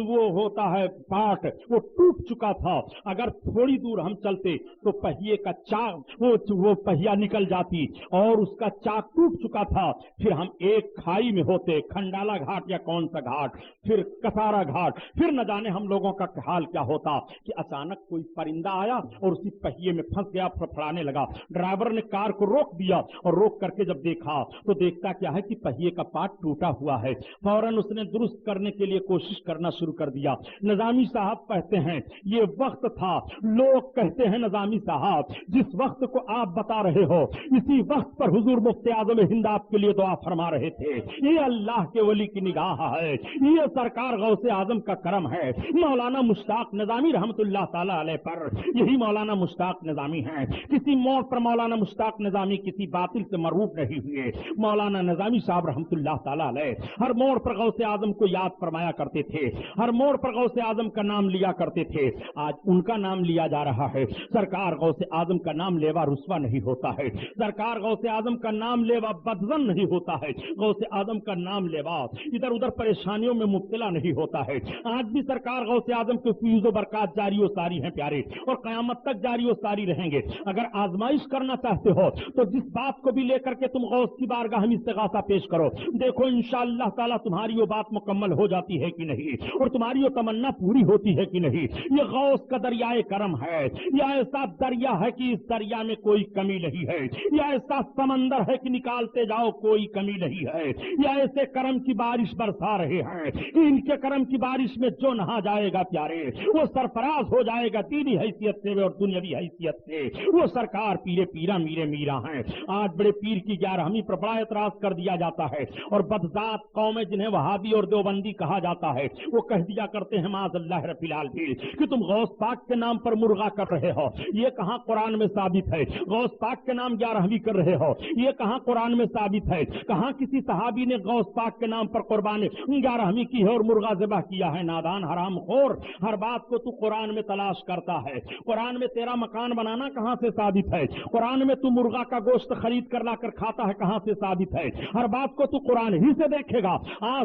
वो होता है पार्ट वो टूट चुका था। अगर थोड़ी दूर हम चलते तो पहिए का चाक वो पहिया निकल जाती और उसका चाक टूट चुका था। फिर हम एक खाई में होते, खंडाला घाट या कौन सा घाट, फिर कसारा घाट, फिर न जाने हम लोगों का हाल क्या होता कि अचानक कोई परिंदा आया और उसी पहिए में फंस गया, फड़फड़ाने लगा। ड्राइवर ने कार को रोक दिया और रोक करके जब देखा तो देखता क्या है कि पहिए का पार्ट टूटा हुआ है। फौरन उसने दुरुस्त करने के लिए कोशिश करना शुरू कर दिया। निज़ामी साहब कहते हैं ये वक्त था, लोग कहते हैं निज़ामी साहब जिस वक्त को आप बता रहे हो इसी वक्त पर हुजूर मुफ्ती आज़म हिंद आपके लिए दुआ फरमा रहे थे। ये अल्लाह के वली की निगाह है, ये सरकार गौसे आजम का करम है। मौलाना मुश्ताक निज़ामी रहमतुल्लाह ताला अलैह पर यही मौलाना मुश्ताक निज़ामी हैं। किसी मोड़ पर मौलाना मुश्ताक निज़ामी किसी बातिल से मरूब नहीं हुए। मौलाना निज़ामी साहब रहमतुल्लाह ताला अलैह हर मोड़ पर गौसे आजम को याद फरमाया करते थे, हर मोड़ पर गौसे आजम का नाम लिया करते थे। आज उनका नाम लिया जा रहा है। सरकार गौसे आजम का नाम लेवा रुस्वा नहीं होता है, सरकार गौसे आजम का नाम लेवा बदजन नहीं होता है, गौसे आजम का नाम लेवा इधर उधर परेशानियों में मुब्तला नहीं होता है। आज भी सरकार गौसे आजम के फीज़ो बरकत जारी और सारी हैं प्यारे, और कयामत तक जारी और सारी रहेंगे। अगर आजमाइश करना चाहते हो तो जिस बात को भी लेकर के तुम गौस की बारगाह में इस्तिगासा पेश करो, देखो इंशाअल्लाह ताला तुम्हारी वो बात मुकम्मल हो जाती है कि नहीं, और तुम्हारी वो तमन्ना पूरी होती है कि नहीं। ये गौस का दरियाए करम है, यह ऐसा दरिया है कि इस दरिया में कोई कमी नहीं है, यह ऐसा समंदर है कि निकालते जाओ कोई कमी नहीं है। यह ऐसे करम की बारिश बरसा रहे हैं, इनके करम की बारिश में जो नहा जाएगा प्यारे वो सरफराज हो जाएगा दीनी हैसियत से और दुनियावी हैसियत से। वो सरकार पीरे पीरा मीरे मीरा हैं। आज बड़े पीर की 11वीं पर बड़ा एतराज कर दिया जाता है, और बदजात कौमें जिन्हें वहाबी और देवबंदी कहा जाता है वो कह दिया करते हैं माज़अल्लाह रफ़िल भी कि तुम गौस पाक के नाम पर मुर्गा कर रहे हो। ये कहां कुरान में साबित है? गौस पाक के नाम 11वीं कर रहे हो, ये कहां कुरान में साबित है? कहां किसी सहाबी ने गौस पाक के नाम पर कुर्बानी 11वीं की है और मुर्गा ज़िबह किया है? नादान हराम खोर, हर बात को तू कुरान कुरान में तलाश करता है। कुरान में तेरा मकान बनाना कहां से साबित है? कुरान में तू मुर्गा का गोश्त खरीद कर लाकर खाता है, कहां से साबित है? हर बात को तू कुरान ही से देखेगा।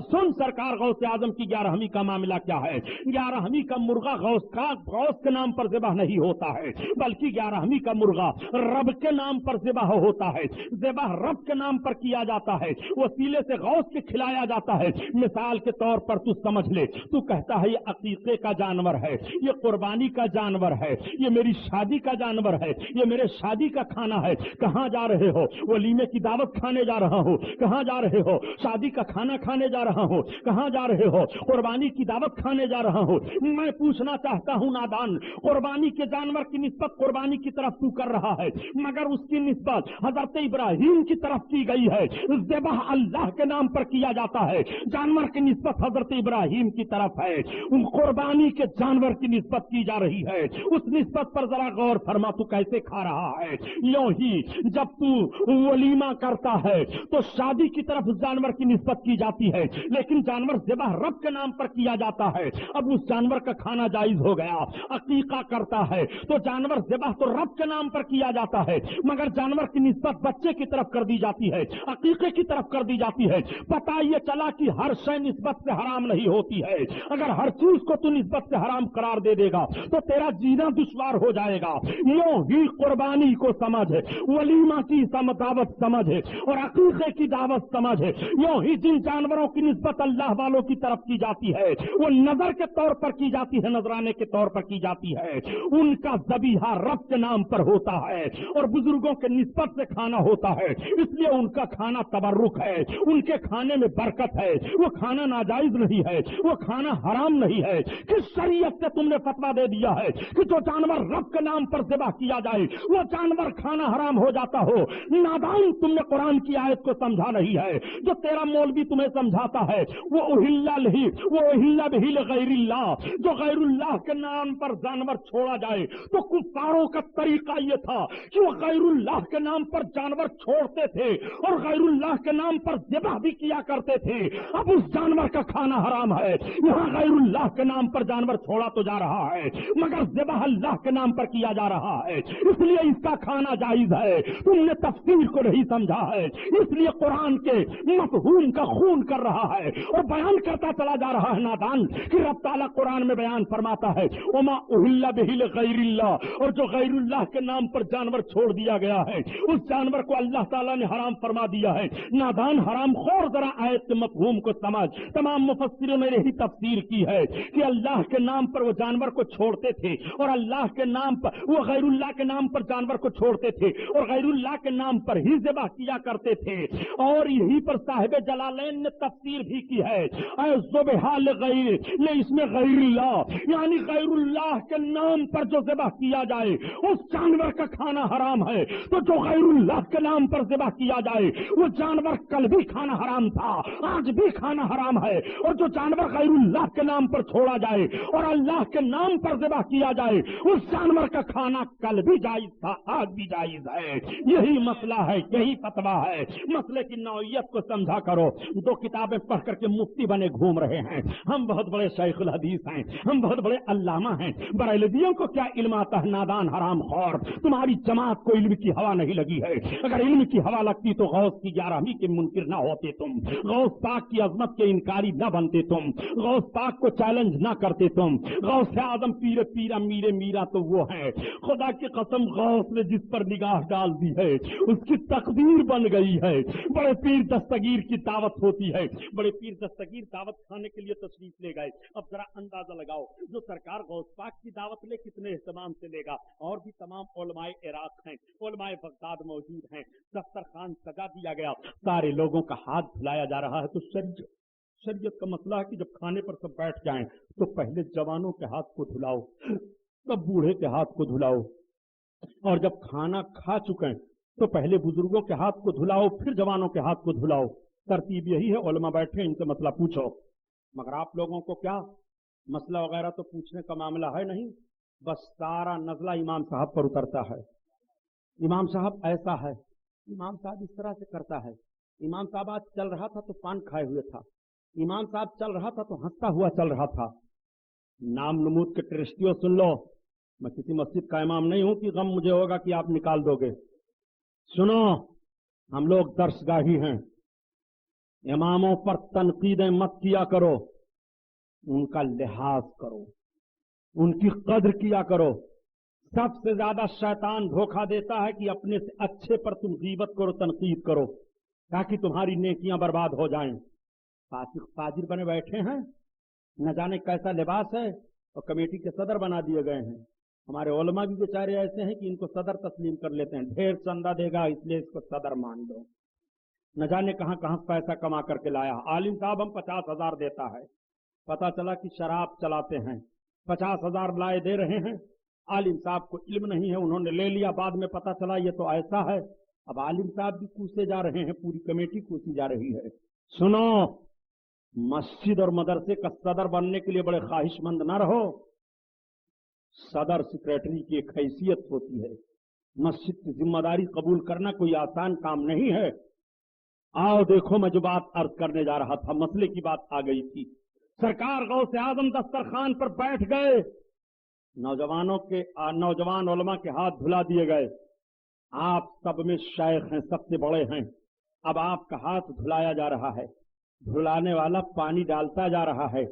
सुन सरकार गौस आजम की 11वीं का मामला क्या है। 11वीं का मुर्गा गौस के नाम पर ज़िबह नहीं होता है, बल्कि 11वीं का मुर्गा रब के नाम पर ज़िबह होता है। ज़िबह रब के नाम पर किया जाता है, वसीले से गौस के खिलाया जाता है। मिसाल के तौर पर तू समझ ले, तू कहता है ये अकीके का जानवर है, ये कुर्बानी का जानवर है, ये मेरी शादी का जानवर है, ये मेरे शादी का खाना है। कहां जा रहे हो? वलीमे की दावत खाने जा रहा हूं। कहां जा रहे हो? शादी का खाना खाने जा रहा हूं। कहां जा रहे हो? कुर्बानी की दावत खाने जा रहा हूं। मैं पूछना चाहता हूं नादान, कुर्बानी के जानवर की निस्बत कुर्बानी की तरफ तू कर रहा है, मगर उसकी निस्बत हजरत इब्राहिम की तरफ की गई है। ज़िबह अल्लाह के नाम पर किया जाता है, जानवर की निस्बत हजरत इब्राहिम की तरफ है। कुर्बानी के जानवर की निस्बत की जा रही है, उस निस्बत पर जरा गौर फरमा, तू कैसे खा रहा है। यूं ही जब तू वलीमा करता है तो शादी की तरफ उस जानवर की निस्बत की जाती है, लेकिन जानवर ज़िबह रब के नाम पर किया जाता है, अब उस जानवर का खाना जायज हो गया। अकीका करता है तो जानवर ज़िबह तो रब के नाम पर किया जाता है, मगर जानवर की निस्बत बच्चे की तरफ कर दी जाती है, अकीके की तरफ कर दी जाती है। पता ये चला कि हर शय निस्बत से हराम नहीं होती है। अगर हर चीज को तू निस्बत से हराम करार दे देगा तो तेरा जीना दुश्वार हो जाएगा। यूं ही कुर्बानी को समझ, वलीमा की दावत समझ और अकीके की दावत समझ। यूं ही जिन जानवरों की निस्बत अल्लाह वालों की तरफ की जाती है वो नजर के तौर पर की जाती है, नजराने के तौर पर की जाती है, उनका ज़बीहा रब के नाम पर होता है और बुजुर्गों के निस्बत से खाना होता है, इसलिए उनका खाना तबर्रुक है, उनके खाने में बरकत है। वो खाना नाजायज नहीं है, वो खाना हराम नहीं है। किस शरीयत से तुमने फतवा दे दिया है कि जो जानवर रब के नाम पर ज़िबह किया जाए वो जानवर खाना हराम हो जाता हो? नादान, तुमने कुरान की आयत को समझा नहीं है। जो तेरा मौलवी तुम्हें समझाता है वो उहिल्ला बिही लिगैरिल्लाह, जो गैरुल्लाह के नाम पर जानवर छोड़ा जाए तो कुफ्फारों का तरीका ये था कि वो गैरुल्लाह के नाम पर जानवर छोड़ते थे और गैरुल्लाह के नाम पर ज़िबह भी किया करते थे। अब उस जानवर का खाना हराम है। यहाँ गैरुल्लाह के नाम पर जानवर छोड़ा तो जा रहा है, मगर ज़िबह अल्लाह के नाम पर किया जा रहा है, इसलिए इसका खाना जायज है। तुमने तफसीर को नहीं समझा है, इसलिए कुरान के मफहूम का खून कर रहा है और बयान करता चला जा रहा है नादान कि रब ताला कुरान में बयान फरमाता है वमा उहिल्ला बिही लिगैरिल्लाह, और जो गैरुल्लाह के नाम पर जानवर छोड़ दिया गया है उस जानवर को अल्लाह ताला ने हराम फरमा दिया है। नादान हराम खोर, जरा आयत के मफहूम को समझ। तमाम मुफस्सिरों ने यही तफसीर की है कि अल्लाह के नाम पर वो जानवर को छोड़ते थे और अल्लाह के नाम पर वो गैरुल्लाह के नाम पर जानवर को छोड़ते थे और गैरुल्लाह के नाम पर ही ज़िबह किया करते थे। और यही पर साहिब जलालैन ने तफसीर भी की है, ज़ुबहा लिगैर, इसमें गैरुल्लाह यानी गैरुल्लाह के नाम पर जो ज़िबह किया जाए उस जानवर का खाना हराम है। तो जो गैरुल्लाह के नाम पर ज़िबह किया जाए वो जानवर कल भी खाना हराम था, आज भी खाना हराम है, और जो जानवर गैरुल्लाह के नाम पर छोड़ा जाए और अल्लाह के नाम पर ज़िबह किया जाए उस जानवर का खाना कल भी जायज था, आज भी जायज है। यही मसला है, यही फतवा है। मसले की नौइयत को समझा करो। दो किताबें पढ़ करके मुफ्ती बने घूम रहे हैं, हम बहुत बड़े शेखुल हदीस हैं, हम बहुत बड़े अल्लामा हैं, बरेलवियों को क्या इल्म आता है? नादान हराम खौर, तुम्हारी जमात को इल्म की हवा नहीं लगी है। अगर इल्म की हवा लगती तो गौस की 11वीं के मुनकिर ना होते तुम, गौस पाक की अजमत के इनकारी ना बनते तुम, गौस पाक को चैलेंज ना करते तुम। गौस आजम पीरे पीरा मीरे मीरा तो वो है, खुदा की कसम गौस ने जिस पर निगाह डाल दी है उसकी तकदीर बन गई है। बड़े पीर दस्तगीर की दावत होती है, बड़े पीर दस्तगीर दावत खाने के लिए तशरीफ ले गए। अब जरा अंदाजा लगाओ जो सरकार गौस पाक की दावत ले कितने एहतमाम से लेगा। और भी तमाम उलमाए इराक हैं, उलमाए बगदाद मौजूद हैं, दस्तरखान सजा दिया गया, सारे लोगों का हाथ धुलाया जा रहा है। तो शरीयत का मसला है कि जब खाने पर सब बैठ जाएं तो पहले जवानों के हाथ को धुलाओ, तब बूढ़े के हाथ को धुलाओ, और जब खाना खा चुके हैं तो पहले बुजुर्गों के हाथ को धुलाओ, फिर जवानों के हाथ को धुलाओ। तरतीब यही है। उलमा बैठे इनसे मसला पूछो, मगर आप लोगों को क्या मसला वगैरह तो पूछने का मामला है नहीं, बस सारा नजला इमाम साहब पर उतरता है। इमाम साहब ऐसा है, इमाम साहब इस तरह से करता है, इमाम साहब आज चल रहा था तो पान खाए हुए था, इमाम साहब चल रहा था तो हंसता हुआ चल रहा था। नाम नमूद के ट्रस्टियों सुन लो, मैं किसी मस्जिद का इमाम नहीं हूं कि गम मुझे होगा कि आप निकाल दोगे। सुनो, हम लोग दर्सगाही हैं, इमामों पर तनकीदें मत किया करो, उनका लिहाज करो, उनकी कद्र किया करो। सबसे ज्यादा शैतान धोखा देता है कि अपने से अच्छे पर तुम गीबत करो, तनकीद करो, ताकि तुम्हारी नेकियां बर्बाद हो जाएं। फासिक फाजिर बने बैठे हैं, न जाने कैसा लिबास है, और कमेटी के सदर बना दिए गए हैं। हमारे उलमा भी बेचारे ऐसे हैं कि इनको सदर तस्लीम कर लेते हैं, ढेर चंदा देगा इसलिए इसको सदर मान लो। न जाने कहां कहां पैसा कमा करके लाया। आलिम साहब हम 50,000 देता है, पता चला कि शराब चलाते हैं, 50,000 लाए दे रहे हैं। आलिम साहब को इल्म नहीं है, उन्होंने ले लिया, बाद में पता चला ये तो ऐसा है। अब आलिम साहब भी कूसे जा रहे हैं, पूरी कमेटी कूसी जा रही है। सुनो, मस्जिद और मदरसे का सदर बनने के लिए बड़े ख्वाहिशमंद न रहो। सदर सेक्रेटरी की एक हैसियत होती है। मस्जिद की जिम्मेदारी कबूल करना कोई आसान काम नहीं है। आओ देखो, मैं जो बात अर्ज करने जा रहा था, मसले की बात आ गई थी। सरकार गौसे आजम दस्तरखान पर बैठ गए, नौजवान उलमा के हाथ धुला दिए गए। आप सब में शेख हैं, सबसे बड़े हैं, अब आपका हाथ धुलाया जा रहा है। धुलाने वाला पानी डालता जा रहा है,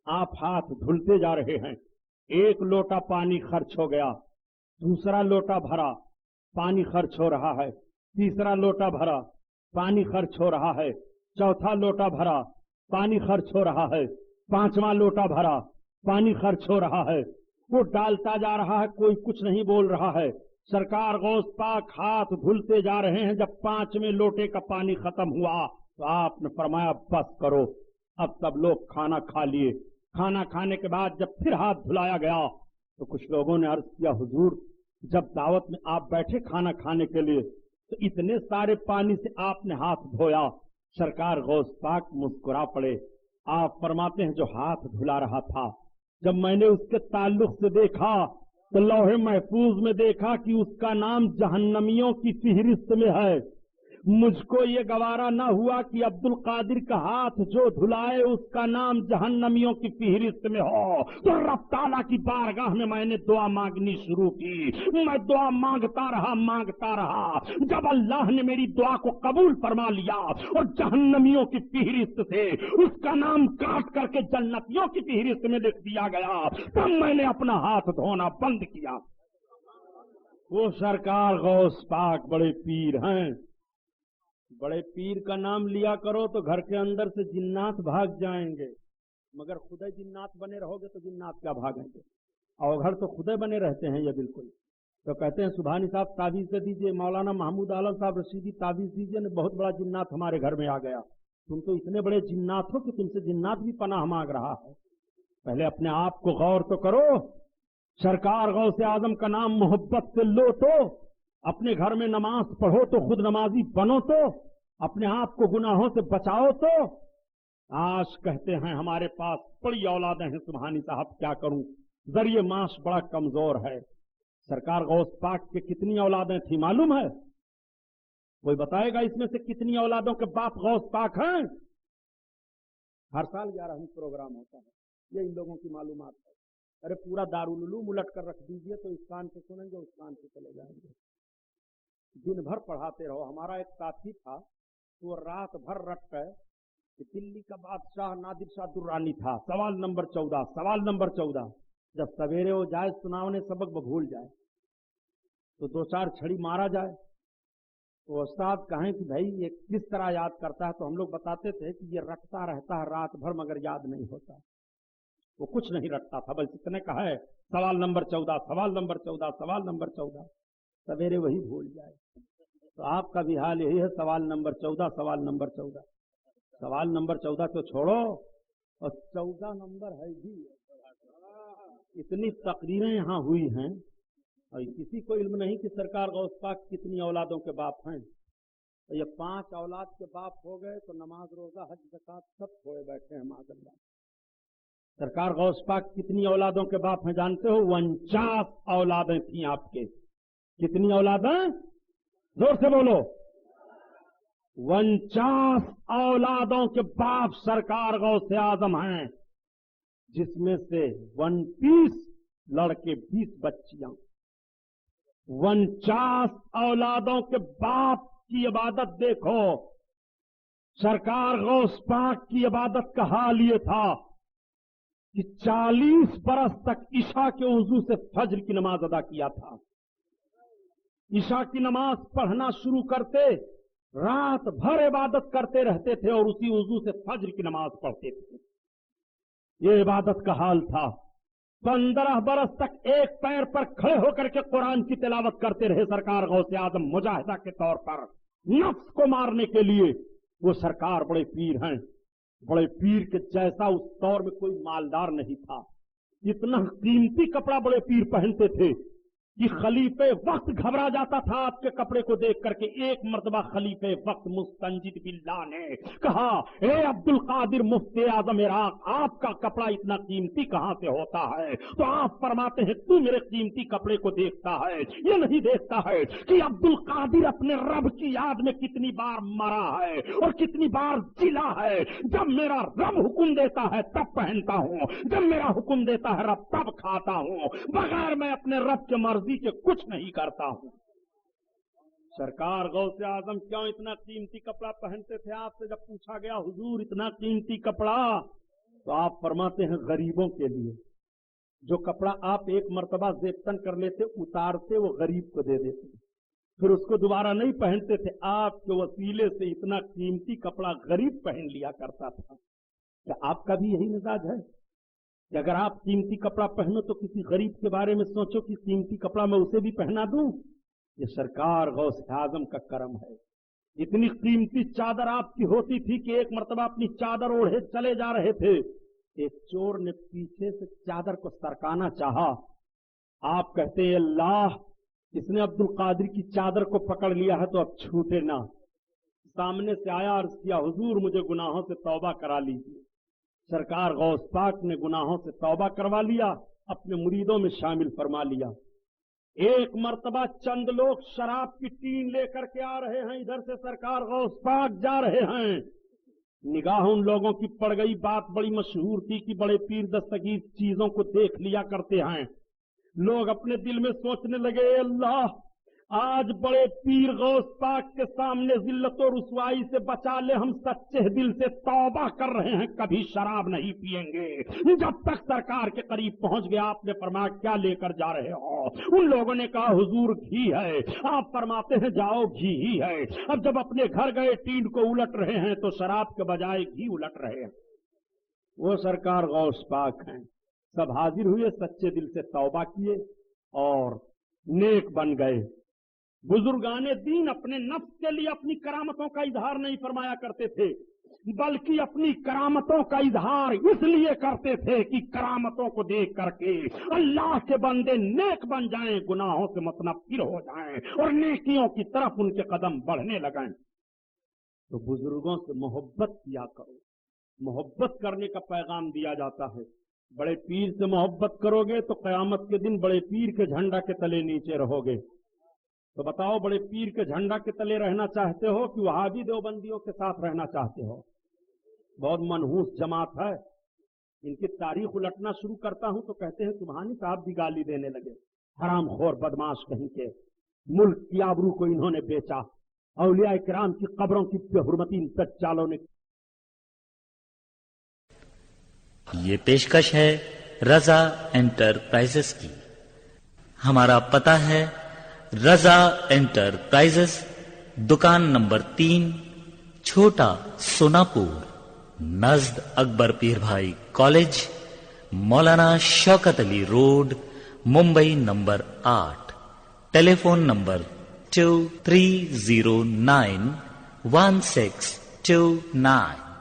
आप हाथ धुलते जा रहे हैं। एक लोटा पानी खर्च हो गया, दूसरा लोटा भरा, पानी खर्च हो रहा है, तीसरा लोटा भरा, पानी खर्च हो रहा है, चौथा लोटा भरा, पानी खर्च हो रहा है, पांचवा लोटा भरा, पानी खर्च हो रहा है। वो डालता जा रहा है, कोई कुछ नहीं बोल रहा है। सरकार गौस पाक हाथ धुलते जा रहे हैं। जब 5वें लोटे का पानी खत्म हुआ तो आपने फरमाया बस करो। अब सब लोग खाना खा लिए। खाना खाने के बाद जब फिर हाथ धुलाया गया तो कुछ लोगों ने अर्ज किया, हुजूर जब दावत में आप बैठे खाना खाने के लिए तो इतने सारे पानी से आपने हाथ धोया। सरकार गौस पाक मुस्कुरा पड़े। आप फरमाते हैं, जो हाथ धुला रहा था, जब मैंने उसके ताल्लुक से देखा तो लौहे महफूज में देखा कि उसका नाम जहन्नमियों की फिहरिस्त में है। मुझको ये गवारा न हुआ कि अब्दुल कादिर का हाथ जो धुलाए उसका नाम जहन्नमियों की फिहरिस्त में हो। तो रब ताला की बारगाह में मैंने दुआ मांगनी शुरू की। मैं दुआ मांगता रहा। जब अल्लाह ने मेरी दुआ को कबूल फरमा लिया और जहन्नमियों की फिहरिस्त से उसका नाम काट करके जन्नतियों की फिहरिस्त में लिख दिया गया, तब मैंने अपना हाथ धोना बंद किया। वो सरकार गौस पाक बड़े पीर हैं। बड़े पीर का नाम लिया करो तो घर के अंदर से जिन्नात भाग जाएंगे, मगर खुदे जिन्नात बने रहोगे तो जिन्नात क्या भागेंगे। और घर तो खुदे बने रहते हैं ये बिल्कुल। तो कहते हैं सुभानी साहब तावीज दे दीजिए, मौलाना महमूद आलम साहब रशीदी तावीज दीजिए, बहुत बड़ा जिन्नात हमारे घर में आ गया। तुम तो इतने बड़े जिन्नात हो कि तुमसे जिन्नात भी पनाह मांग रहा है। पहले अपने आप को गौर तो करो। सरकार गौसे आजम का नाम मोहब्बत से लो तो, अपने घर में नमाज पढ़ो तो, खुद नमाजी बनो तो, अपने आप को गुनाहों से बचाओ तो। आज कहते हैं हमारे पास बड़ी औलादें हैं सुभानी साहब, क्या करूं, जरिए माश बड़ा कमजोर है। सरकार गौस पाक के कितनी औलादें थी मालूम है? कोई बताएगा इसमें से कितनी औलादों के बाप गौस पाक हैं? हर साल 11वीं प्रोग्राम होता है, ये इन लोगों की मालूमात है। अरे पूरा दारुल उलूम उलट कर रख दीजिए तो इस कान से सुनेंगे उस कान से चले जाएंगे। दिन भर पढ़ाते रहो। हमारा एक साथी था, वो रात भर रट गए कि दिल्ली का बादशाह नादिर शाह दुर्रानी था, सवाल नंबर 14। जब सवेरे वो जाए सुनावने सबक भूल जाए तो 2-4 छड़ी मारा जाए तो उस्ताद कहें कि भाई ये किस तरह याद करता है, तो हम लोग बताते थे कि ये रटता रहता है रात भर मगर याद नहीं होता। वो कुछ नहीं रटता था, बस इतने कहा है सवाल नंबर 14। सवेरे वही भूल जाए। तो आपका भी हाल यही है, सवाल नंबर 14। सवाल नंबर 14 तो छोड़ो, और 14 नंबर है भी। इतनी तकरीरें यहाँ हुई हैं और किसी को इल्म नहीं कि सरकार गौस पाक कितनी औलादों के बाप हैं। तो ये 5 औलाद के बाप हो गए तो नमाज रोजा हज ज़कात सब छोड़े बैठे हैं माज़अल्लाह। सरकार गौस पाक कितनी औलादों के बाप हैं जानते हो? 49 औलादें थी आपके। कितनी औलादें? जोर से बोलो। 49 औलादों के बाप सरकार गौसे आजम हैं। जिसमें से 29 लड़के 20 बच्चियां, 49 औलादों के बाप की इबादत देखो। सरकार गौस पाक की इबादत का हाल ये था कि 40 बरस तक ईशा के वजू से फज्र की नमाज अदा किया था। ईशा की नमाज पढ़ना शुरू करते, रात भर इबादत करते रहते थे और उसी वजू से फज्र की नमाज पढ़ते थे। ये इबादत का हाल था। 15 बरस तक एक पैर पर खड़े होकर के कुरान की तिलावत करते रहे सरकार गौसे आजम मुजाहिदा के तौर पर नफ्स को मारने के लिए। वो सरकार बड़े पीर हैं, बड़े पीर के जैसा उस दौर में कोई मालदार नहीं था। इतना कीमती कपड़ा बड़े पीर पहनते थे कि खलीफे वक्त घबरा जाता था आपके कपड़े को देख करके। एक मर्तबा खलीफे वक्त मुस्तंजिद बिल्लाह ने कहा, ए अब्दुल कादिर मुफ्ती आजम इराक, आपका कपड़ा इतना कीमती कहां से होता है? तो आप फरमाते हैं, तू मेरे कीमती कपड़े को देखता है, ये नहीं देखता है कि अब्दुल कादिर अपने रब की याद में कितनी बार मरा है और कितनी बार जिला है। जब मेरा रब हुक्म देता है तब पहनता हूं, जब मेरा हुक्म देता है रब तब खाता हूं, बगैर मैं अपने रब के मर्जी के कुछ नहीं करता हूं। सरकार गौसे आजम क्यों इतना कीमती कपड़ा पहनते थे? आपसे जब पूछा गया, हुजूर इतना कीमती कपड़ा, तो आप फरमाते हैं गरीबों के लिए। जो कपड़ा आप एक मर्तबा जेबतन कर लेते, उतारते, वो गरीब को दे देते, फिर उसको दोबारा नहीं पहनते थे। आपके वसीले से इतना कीमती कपड़ा गरीब पहन लिया करता था। क्या आपका भी यही मिजाज है कि अगर आप कीमती कपड़ा पहनो तो किसी गरीब के बारे में सोचो कि कीमती कपड़ा मैं उसे भी पहना दूं? ये सरकार गौस आजम का करम है। इतनी कीमती चादर आपकी होती थी कि एक मर्तबा अपनी चादर ओढ़े चले जा रहे थे, एक चोर ने पीछे से चादर को सरकाना चाहा। आप कहते हैं, अल्लाह, इसने अब्दुल कादिर की चादर को पकड़ लिया है तो अब छूटे ना। सामने से आया, अर्ज किया, हुजूर मुझे गुनाहों से तौबा करा लीजिए। सरकार गौस पाक ने गुनाहों से तौबा करवा लिया, अपने मुरीदों में शामिल फरमा लिया। एक मर्तबा चंद लोग शराब की टीन लेकर के आ रहे हैं, इधर से सरकार गौस पाक जा रहे हैं। निगाह उन लोगों की पड़ गई। बात बड़ी मशहूर थी कि बड़े पीर दस्तगीर चीजों को देख लिया करते हैं। लोग अपने दिल में सोचने लगे, अल्लाह, आज बड़े पीर गौस पाक के सामने जिल्लत और रुसवाई से बचा ले, हम सच्चे दिल से तौबा कर रहे हैं, कभी शराब नहीं पिएंगे। जब तक सरकार के करीब पहुंच गया, आपने फरमाया, क्या लेकर जा रहे हो? उन लोगों ने कहा, हुजूर घी है। आप फरमाते हैं, जाओ, घी ही है। अब जब अपने घर गए, टीन को उलट रहे हैं तो शराब के बजाय घी उलट रहे हैं। वो सरकार गौस पाक हैं। सब हाजिर हुए, सच्चे दिल से तौबा किए और नेक बन गए। बुजुर्गाने दीन अपने नफ्स के लिए अपनी करामतों का इजहार नहीं फरमाया करते थे, बल्कि अपनी करामतों का इजहार इसलिए करते थे कि करामतों को देख करके अल्लाह के बंदे नेक बन जाएं, गुनाहों से मुतनफ्फिर हो जाएं और नेकियों की तरफ उनके कदम बढ़ने लगें। तो बुजुर्गों से मोहब्बत किया करो। मोहब्बत करने का पैगाम दिया जाता है। बड़े पीर से मोहब्बत करोगे तो कयामत के दिन बड़े पीर के झंडा के तले नीचे रहोगे। तो बताओ, बड़े पीर के झंडा के तले रहना चाहते हो कि वहाबी देवबंदियों के साथ रहना चाहते हो? बहुत मनहूस जमात है। इनकी तारीख उलटना शुरू करता हूं तो कहते हैं, सुभानी साहब भी गाली देने लगे, हराम खोर बदमाश कहीं के, मुल्क की आबरू को इन्होंने बेचा, औलिया इकराम की कब्रों की बेहुरमती दज्जालों ने। ये पेशकश है रजा एंटरप्राइजेस की। हमारा पता है रजा एंटरप्राइजेस, दुकान नंबर 3, छोटा सोनापुर, नजद अकबर पीर भाई कॉलेज, मौलाना Shaukat Ali road, Mumbai number 8। Telephone number 23091629।